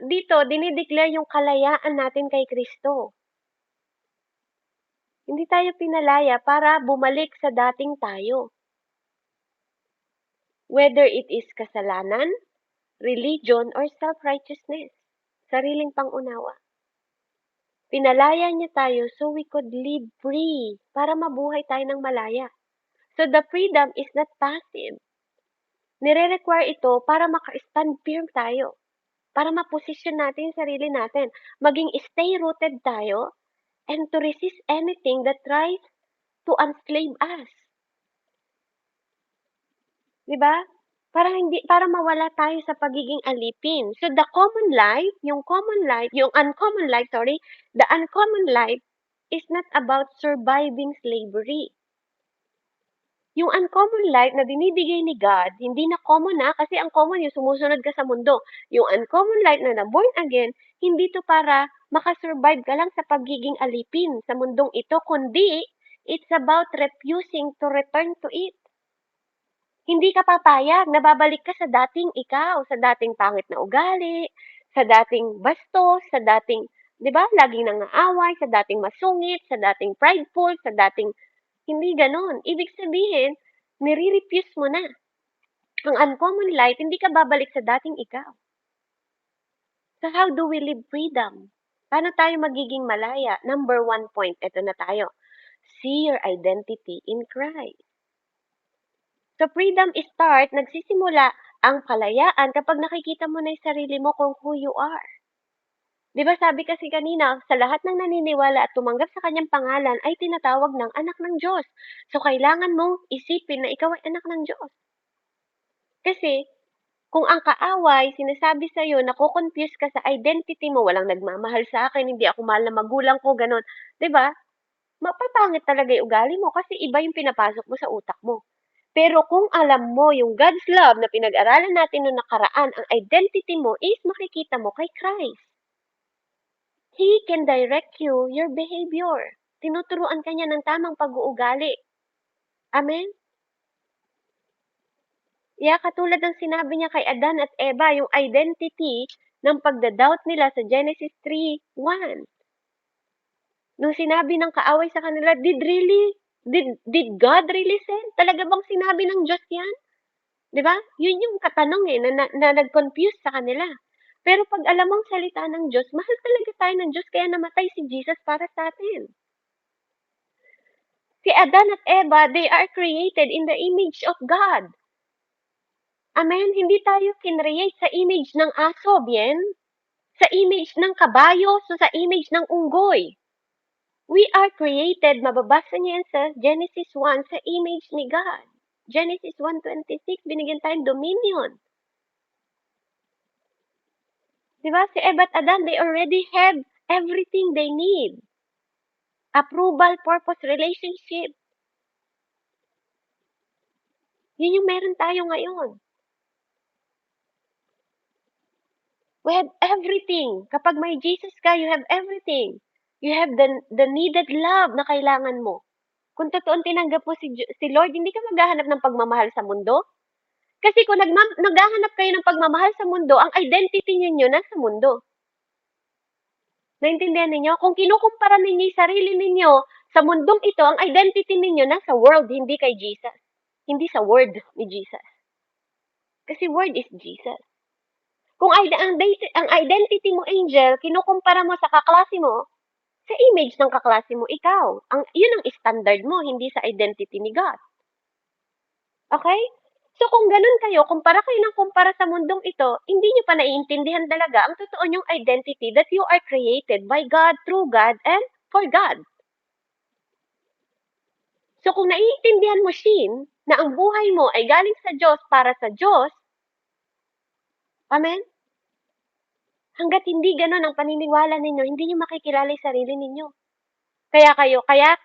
A: Dito, dinideclare yung kalayaan natin kay Kristo. Hindi tayo pinalaya para bumalik sa dating tayo. Whether it is kasalanan, religion, or self-righteousness. Sariling pangunawa. Pinalaya niya tayo so we could live free. Para mabuhay tayo ng malaya. So the freedom is not passive. Nire-require ito para maka-stand firm tayo. Para ma-position natin yung sarili natin. Maging stay rooted tayo and to resist anything that tries to enslave us. Diba? Para mawala tayo sa pagiging alipin. So the uncommon life, the uncommon life is not about surviving slavery. Yung uncommon light na binibigay ni God, hindi na common na kasi ang common yung sumusunod ka sa mundo. Yung uncommon light na born again, hindi to para makasurvive ka lang sa pagiging alipin sa mundong ito, kundi it's about refusing to return to it. Hindi ka papayag na babalik ka sa dating ikaw, sa dating pangit na ugali, sa dating bastos, sa dating, 'di ba, laging nangaaway, sa dating masungit, sa dating prideful, sa dating hindi gano'n. Ibig sabihin, nire-refuse mo na. Ang uncommon light, hindi ka babalik sa dating ikaw. So how do we live freedom? Paano tayo magiging malaya? Number 1 point, eto na tayo. See your identity in Christ. So freedom is nagsisimula ang kalayaan kapag nakikita mo na yung sarili mo kung who you are. Di ba sabi kasi kanina, sa lahat ng naniniwala at tumanggap sa kanyang pangalan ay tinatawag ng anak ng Diyos. So kailangan mong isipin na ikaw ay anak ng Diyos. Kasi kung ang kaaway sinasabi sa'yo, nako-confuse ka sa identity mo, walang nagmamahal sa akin, hindi ako mahal na magulang ko, ganun. Di ba? Mapapangit talaga yung ugali mo kasi iba yung pinapasok mo sa utak mo. Pero kung alam mo yung God's love na pinag-aralan natin noong nakaraan, ang identity mo is makikita mo kay Christ. He can direct you, your behavior. Tinuturuan ka niya ng tamang pag-uugali. Amen? Katulad ng sinabi niya kay Adan at Eva, yung identity ng pagdadoubt nila sa Genesis 3:1. Nung sinabi ng kaaway sa kanila, did God really send? Talaga bang sinabi ng Diyos yan? 'Di ba? Yun yung katanong na nag-confuse sa kanila. Pero pag alam mong salita ng Diyos, mahal talaga tayo ng Diyos kaya namatay si Jesus para sa atin. Si Adan at Eva, they are created in the image of God. Amen? Hindi tayo kinreate sa image ng aso, bien? Sa image ng kabayo, sa image ng unggoy. We are created, mababasa niyo yan sa Genesis 1, sa image ni God. Genesis 1:26, binigyan tayong dominion. Diba? Si Eva at Adan, they already have everything they need. Approval, purpose, relationship. Yun yung meron tayo ngayon. We have everything. Kapag may Jesus ka, you have everything. You have the needed love na kailangan mo. Kung totoong tinanggap mo si Lord, hindi ka maghahanap ng pagmamahal sa mundo. Kasi kung naghahanap kayo ng pagmamahal sa mundo, ang identity ninyo nasa mundo. Naintindihan ninyo? Kung kinukumpara ninyo yung sarili ninyo sa mundong ito, ang identity ninyo nasa world, hindi kay Jesus. Hindi sa word ni Jesus. Kasi word is Jesus. Kung ang identity mo, Angel, kinukumpara mo sa kaklase mo, sa image ng kaklase mo, ikaw. Yun ang standard mo, hindi sa identity ni God. Okay? So kung ganun kayo, kumpara kayo ng kumpara sa mundong ito, hindi nyo pa naiintindihan talaga ang totoo nyong identity that you are created by God, through God, and for God. So kung naiintindihan mo, Shin, na ang buhay mo ay galing sa Diyos para sa Diyos, amen? Hanggat hindi ganun ang paniniwala ninyo, hindi nyo makikilala yung sarili ninyo. Kaya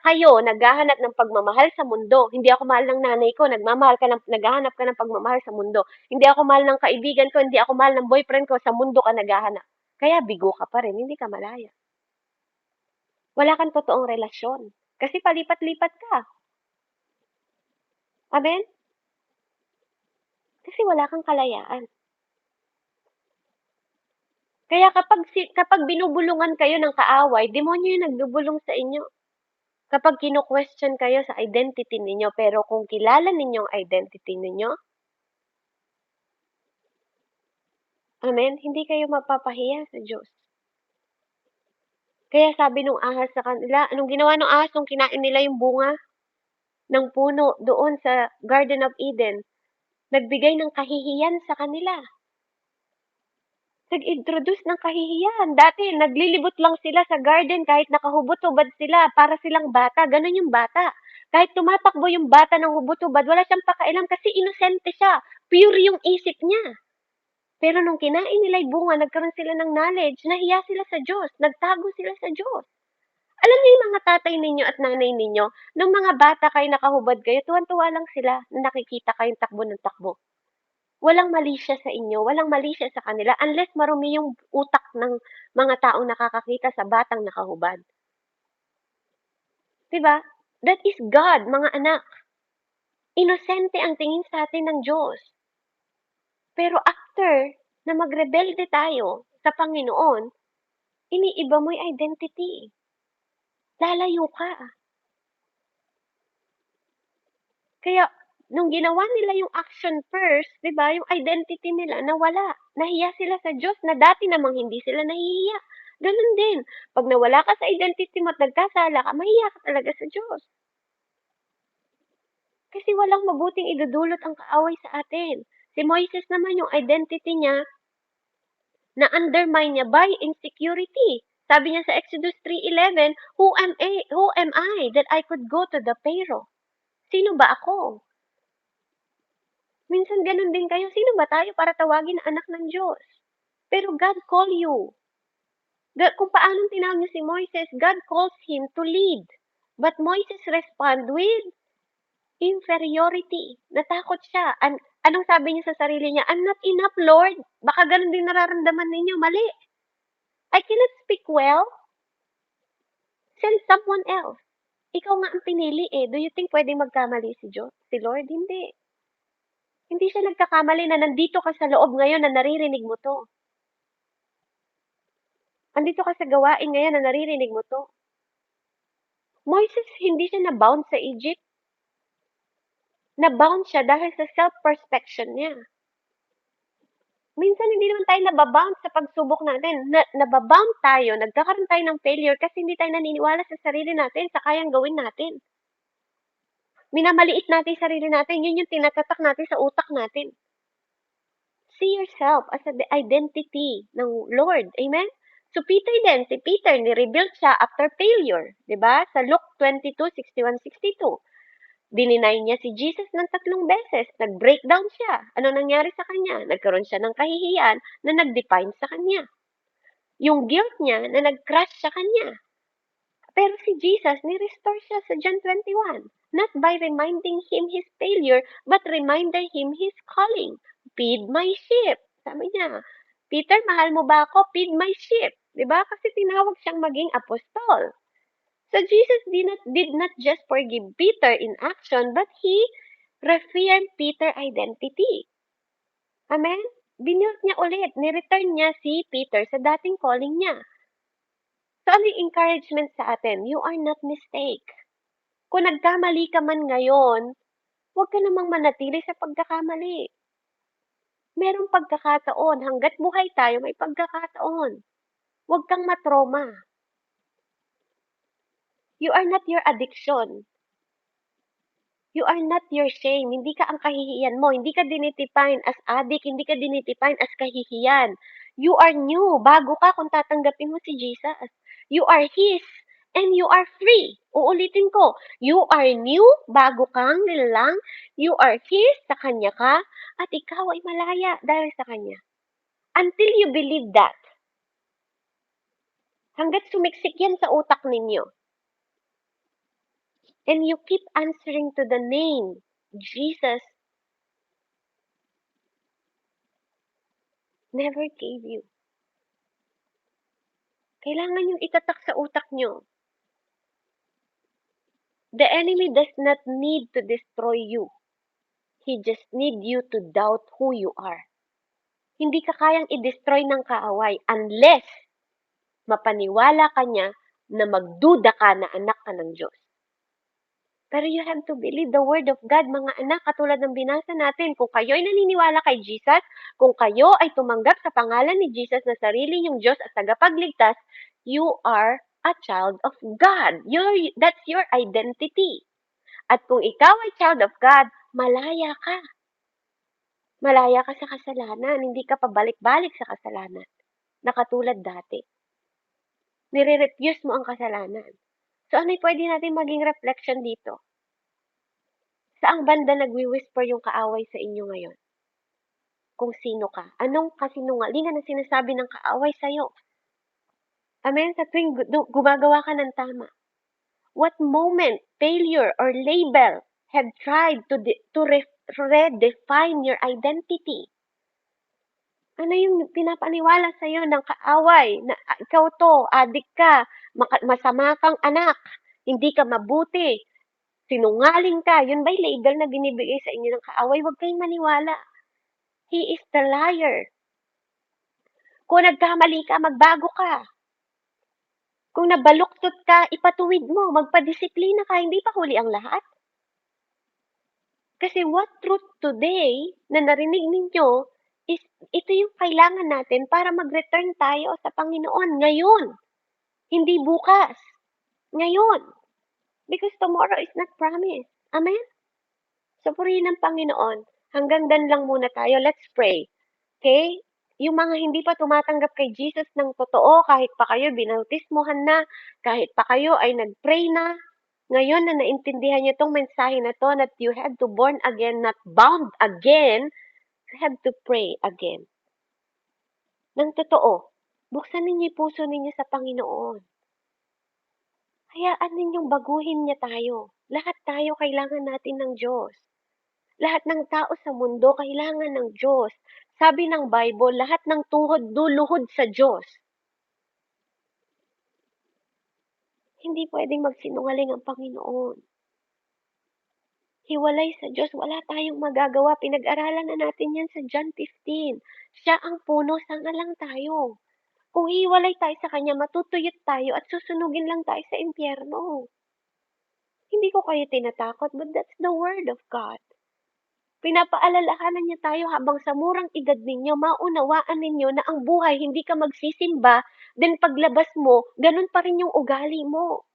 A: kayo naghahanap ng pagmamahal sa mundo. Hindi ako mahal ng nanay ko, naghahanap ka ng pagmamahal sa mundo. Hindi ako mahal ng kaibigan ko, hindi ako mahal ng boyfriend ko, sa mundo ka naghahanap. Kaya bigo ka pa rin, hindi ka malaya. Wala kang totoong relasyon. Kasi palipat-lipat ka. Amen? Kasi wala kang kalayaan. Kaya kapag binubulungan kayo ng kaaway, demonyo yung nagbubulong sa inyo. Kapag kino-question kayo sa identity ninyo, pero kung kilala ninyo ang identity ninyo, amen, hindi kayo mapapahiya sa Diyos. Kaya sabi nung ahas sa kanila, anong ginawa nung ahas nung kinain nila yung bunga ng puno doon sa Garden of Eden? Nagbigay ng kahihiyan sa kanila. Nag-introduce ng kahihiyan. Dati, naglilibot lang sila sa garden kahit nakahubot-hubad sila para silang bata. Ganon yung bata. Kahit tumatakbo yung bata ng hubot-hubad, wala siyang pakailam kasi inosente siya. Pure yung isip niya. Pero nung kinain nila yung bunga, nagkaroon sila ng knowledge, nahiya sila sa Diyos, nagtago sila sa Diyos. Alam niyo yung mga tatay ninyo at nanay ninyo, nung mga bata kayo, nakahubad kayo, tuwan-tuwa lang sila na nakikita kayong takbo ng takbo. Walang mali siya sa inyo, walang mali siya sa kanila unless marumi yung utak ng mga taong nakakakita sa batang nakahubad. 'Di ba? That is God, mga anak. Inosente ang tingin sa atin ng Diyos. Pero after na magrebelde tayo sa Panginoon, iniiba mo yung identity. Lalayo ka. Kaya nung ginawa nila yung action first, 'di ba, yung identity nila nawala. Nahiya sila sa Diyos na dati namang hindi sila nahihiya. Ganun din. Pag nawala ka sa identity mo at nagkasala ka, mahiya ka talaga sa Diyos. Kasi walang mabuting idudulot ang kaaway sa atin. Si Moises naman yung identity niya na-undermine niya by insecurity. Sabi niya sa Exodus 3:11, who am I that I could go to the Pharaoh? Sino ba ako? Minsan ganun din kayo. Sino ba tayo para tawagin na anak ng Diyos? Pero God call you. Kung paano tinawag niya si Moises, God calls him to lead. But Moises respond with inferiority. Natakot siya. Anong sabi niya sa sarili niya? I'm not enough, Lord. Baka ganun din nararamdaman ninyo. Mali. I cannot speak well. Send someone else. Ikaw nga ang pinili eh. Do you think pwedeng magkamali si Diyos? Si Lord? Hindi. Hindi siya nagkakamali na nandito ka sa loob ngayon na naririnig mo to. Andito ka sa gawain ngayon na naririnig mo to. Moises, hindi siya na-bound sa Egypt. Na-bound siya dahil sa self-perspection niya. Minsan hindi naman tayo nababound sa pagsubok natin. Nababound tayo, nagkakaroon tayo ng failure kasi hindi tayo naniniwala sa sarili natin, sa kayang gawin natin. Minamaliit natin yung sarili natin, yun yung tinatatak natin sa utak natin. See yourself as the identity ng Lord. Amen? So Peter din, si Peter, ni-rebuild siya after failure. 'Di ba? Sa Luke 22:61-62. Dininay niya si Jesus ng 3 beses. Nag-breakdown siya. Ano nangyari sa kanya? Nagkaroon siya ng kahihiyan na nag-define sa kanya. Yung guilt niya na nag-crush sa kanya. Pero si Jesus, ni-restore siya sa John 21. Not by reminding him his failure, but reminding him his calling. Feed my sheep. Sabi niya, Peter, mahal mo ba ako? Feed my sheep. Diba? Kasi tinawag siyang maging apostol. So Jesus did not just forgive Peter in action, but he reaffirmed Peter's identity. Amen? Binuild niya ulit, ni-return niya si Peter sa dating calling niya. So ano yung encouragement sa atin? You are not mistake. Kung nagkamali ka man ngayon, huwag ka namang manatili sa pagkakamali. Merong pagkakataon, hanggat buhay tayo, may pagkakataon. Huwag kang matroma. You are not your addiction. You are not your shame. Hindi ka ang kahihiyan mo. Hindi ka dinidefine as addict. Hindi ka dinidefine as kahihiyan. You are new. Bago ka kung tatanggapin mo si Jesus. You are His. And you are free. Uulitin ko. You are new. Bago kang nilalang. You are His. Sa Kanya ka. At ikaw ay malaya dahil sa Kanya. Until you believe that. Hanggat sumiksik yan sa utak ninyo. And you keep answering to the name, Jesus never gave you. Kailangan yung itatak sa utak nyo. The enemy does not need to destroy you. He just need you to doubt who you are. Hindi ka kayang i-destroy ng kaaway unless mapaniwala ka niya na magduda ka na anak ka ng Diyos. Pero you have to believe the word of God, mga anak, katulad ng binasa natin. Kung kayo ay naniniwala kay Jesus, kung kayo ay tumanggap sa pangalan ni Jesus na sarili niyong Diyos at tagapagligtas, you are a child of God. That's your identity. At kung ikaw ay child of God, malaya ka. Malaya ka sa kasalanan. Hindi ka pabalik-balik sa kasalanan. Nakatulad dati. Nire-refuse mo ang kasalanan. So ano pwede natin maging reflection dito? Saang banda nagwi-whisper yung kaaway sa inyo ngayon? Kung sino ka? Anong kasinungalingan na sinasabi ng kaaway sa'yo? Amen? Sa tuwing gumagawa ka ng tama. What moment, failure, or label have tried to redefine your identity? Ano yung pinapaniwala sa'yo ng kaaway na ikaw to, adik ka, masama kang anak, hindi ka mabuti, sinungaling ka, yun ba'y label na binibigay sa inyo ng kaaway? Huwag kayong maniwala. He is the liar. Kung nagkamali ka, magbago ka. Kung nabaluktot ka, ipatuwid mo, magpadisiplina ka, hindi pa huli ang lahat. Kasi what truth today na narinig ninyo is ito yung kailangan natin para mag-return tayo sa Panginoon ngayon. Hindi bukas. Ngayon. Because tomorrow is not promised. Amen? So, purihin ng Panginoon. Hanggang dan lang muna tayo. Let's pray. Okay? Yung mga hindi pa tumatanggap kay Jesus ng totoo, kahit pa kayo binautismuhan na, kahit pa kayo ay nag-pray na, ngayon na naintindihan niyo tong mensahe na to, that you have to born again, not bound again, you have to pray again. Ng totoo, buksan ninyo yung puso ninyo sa Panginoon. Hayaan ninyong baguhin niya tayo. Lahat tayo kailangan natin ng Diyos. Lahat ng tao sa mundo kailangan ng Diyos. Sabi ng Bible, lahat ng tuhod luluhod sa Diyos. Hindi pwedeng magsinungaling ang Panginoon. Hiwalay sa Diyos, wala tayong magagawa. Pinag-aralan na natin yan sa John 15. Siya ang puno, sanga lang tayo. Kung hiwalay tayo sa Kanya, matutuyot tayo at susunugin lang tayo sa impyerno. Hindi ko kayo tinatakot, but that's the Word of God. Pinapaalalahanan niya tayo habang sa murang edad ninyo, maunawaan ninyo na ang buhay, hindi ka magsisimba, then paglabas mo, ganun pa rin yung ugali mo.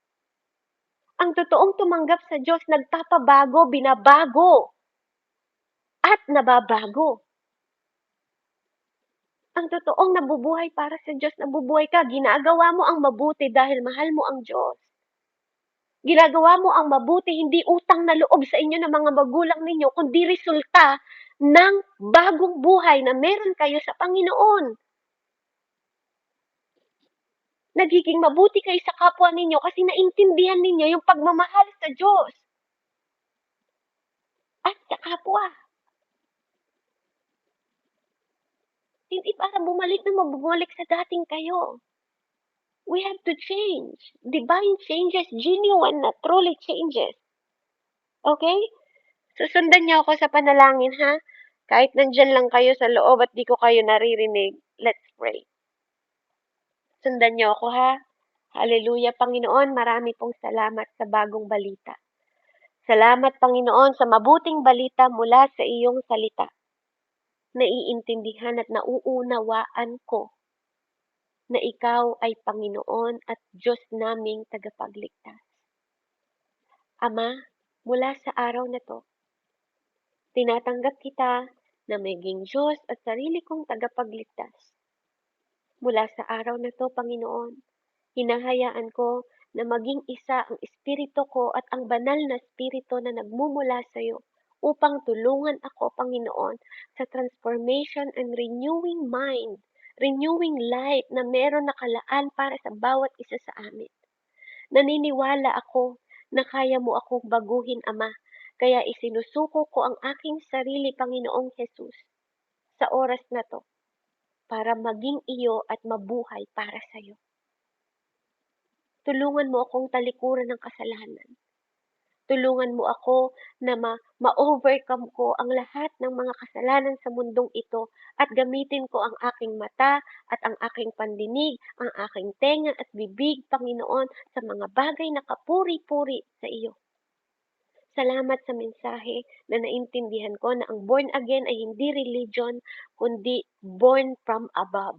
A: Ang totoong tumanggap sa Diyos, nagpapabago, binabago, at nababago. Ang totoong nabubuhay para sa Diyos, nabubuhay ka, ginagawa mo ang mabuti dahil mahal mo ang Diyos. Ginagawa mo ang mabuti, hindi utang na loob sa inyo ng mga magulang ninyo, kundi resulta ng bagong buhay na meron kayo sa Panginoon. Nagiging mabuti kayo sa kapwa ninyo kasi naintindihan ninyo yung pagmamahal sa Diyos at sa kapwa. Hindi para bumalik sa dating kayo. We have to change. Divine changes, genuine na truly changes. Okay? Susundan niyo ako sa panalangin, ha? Kahit nandyan lang kayo sa loob at di ko kayo naririnig, let's pray. Sundan niyo ako, ha? Hallelujah, Panginoon, marami pong salamat sa bagong balita. Salamat, Panginoon, sa mabuting balita mula sa iyong salita. Naiintindihan at nauunawaan ko na ikaw ay Panginoon at Diyos naming tagapagligtas. Ama, mula sa araw na to, tinatanggap kita na maging Diyos at sarili kong tagapagligtas. Mula sa araw na to, Panginoon, hinahayaan ko na maging isa ang espiritu ko at ang banal na espiritu na nagmumula sa iyo upang tulungan ako, Panginoon, sa transformation and renewing mind, renewing life na meron nakalaan para sa bawat isa sa amin. Naniniwala ako na kaya mo akong baguhin, Ama, kaya isinusuko ko ang aking sarili, Panginoong Jesus, sa oras na to para maging iyo at mabuhay para sa iyo. Tulungan mo akong talikuran ng kasalanan. Tulungan mo ako na ma-overcome ko ang lahat ng mga kasalanan sa mundong ito at gamitin ko ang aking mata at ang aking pandinig, ang aking tenga at bibig, Panginoon, sa mga bagay na kapuri-puri sa iyo. Salamat sa mensahe na naintindihan ko na ang born again ay hindi religion, kundi born from above.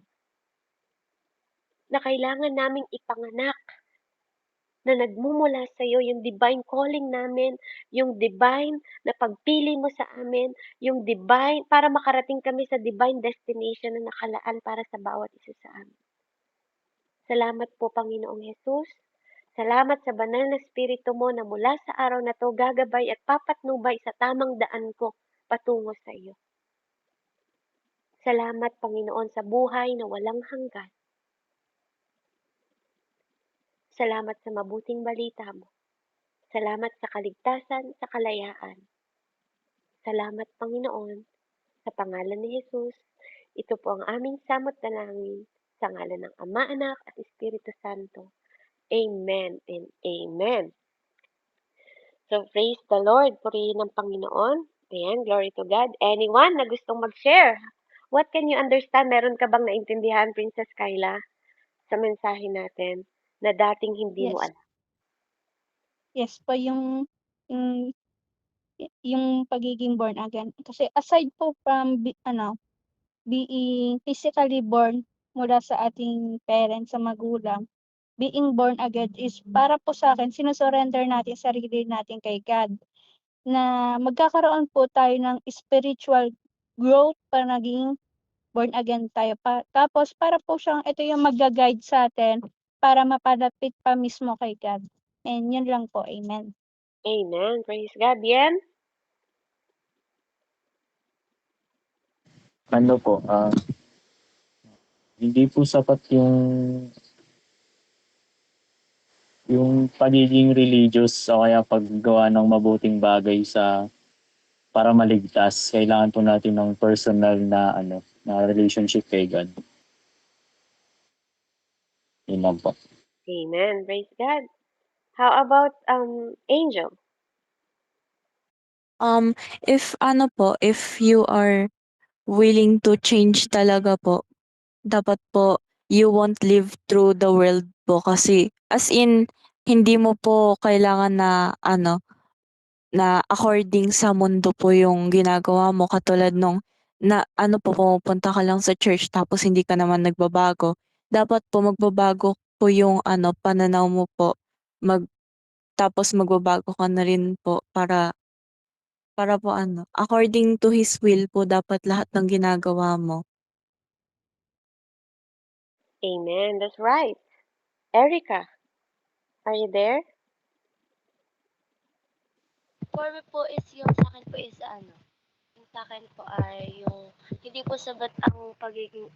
A: Na kailangan naming ipanganak na nagmumula sa iyo, yung divine calling namin, yung divine na pagpili mo sa amin, yung divine, para makarating kami sa divine destination na nakalaan para sa bawat isa sa amin. Salamat po, Panginoong Jesus. Salamat sa banal na Espiritu mo na mula sa araw na to gagabay at papatnubay sa tamang daan ko patungo sa iyo. Salamat, Panginoon, sa buhay na walang hanggan. Salamat sa mabuting balita mo. Salamat sa kaligtasan, sa kalayaan. Salamat, Panginoon, sa pangalan ni Jesus. Ito po ang aming samot dalangin sa ngalan ng Ama, Anak at Espiritu Santo. Amen and amen. So, praise the Lord. Purihin ang Panginoon. Ayan, glory to God. Anyone na gustong mag-share? What can you understand? Meron ka bang naintindihan, Princess Kyla, sa mensahe natin na dating hindi mo
D: Yes.
A: alam?
D: Yes po, yung yung pagiging born again. Kasi aside po from being physically born mula sa ating parents, sa magulang, being born again is para po sa'kin sino-surrender natin sarili natin kay God, na magkakaroon po tayo ng spiritual growth para naging born again tayo tapos para po siyang ito yung magga-guide sa'tin para mapalapit pa mismo kay God. And yun lang po, amen.
A: Amen. Praise God. Bien?
E: Ano po, hindi po sapat yung pagiging religious o kaya paggawa ng mabuting bagay para maligtas. Kailangan po natin ng personal na relationship kay God. Yun lang po.
A: Amen. Praise God. How about Angel?
C: If ano po, if you are willing to change talaga po, dapat po you won't live through the world po kasi as in hindi mo po kailangan na according sa mundo po yung ginagawa mo katulad nung na ano po pumupunta ka lang sa church tapos hindi ka naman nagbabago. Dapat po magbabago po yung pananaw mo po. Tapos magbabago ka na rin po para po according to His will po dapat lahat ng ginagawa mo.
A: Amen. That's right. Erica, are you there?
F: For me po is yung sa'kin po is yung sa'kin po ay yung hindi po sapat ang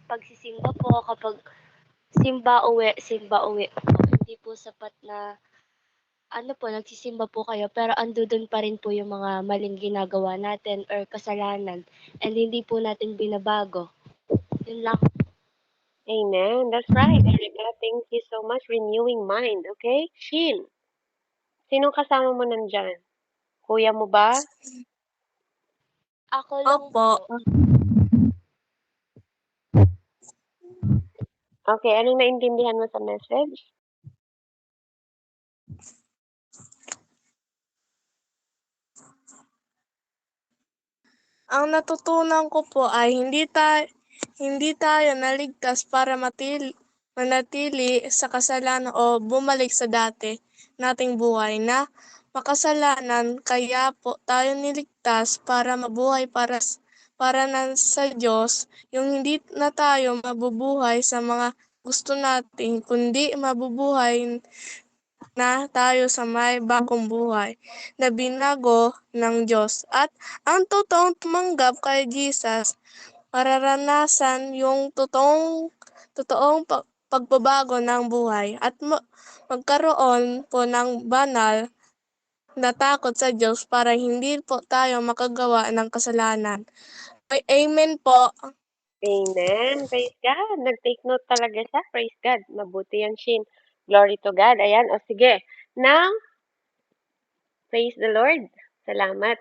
F: pagsisimba po kapag simba uwi po. Hindi po sapat na nagsisimba po kayo pero andudun pa rin po yung mga maling ginagawa natin or kasalanan and hindi po natin binabago. Yun lang.
A: Amen. That's right, Erica. Thank you so much. Renewing mind, okay? Shin, sinong kasama mo nandyan? Kuya mo ba?
F: Ako lang
C: Opo.
F: po.
A: Okay, anong naintindihan mo sa message?
G: Ang natutunan ko po ay hindi tayo naligtas para manatili sa kasalanan o bumalik sa dati nating buhay na makasalanan. Kaya po tayo niligtas para mabuhay para na sa Diyos, yung hindi na tayo mabubuhay sa mga gusto natin, kundi mabubuhay na tayo sa may bagong buhay na binago ng Diyos. At ang totoong tumanggap kay Jesus, mararanasan yung totoong pagbabago ng buhay at magkaroon po ng banal na takot sa Diyos para hindi po tayo makagawa ng kasalanan. Amen po.
A: Amen. Praise God. Nag-take note talaga siya. Praise God. Mabuti yan, Shin. Glory to God. Ayan. O sige. Now, praise the Lord. Salamat.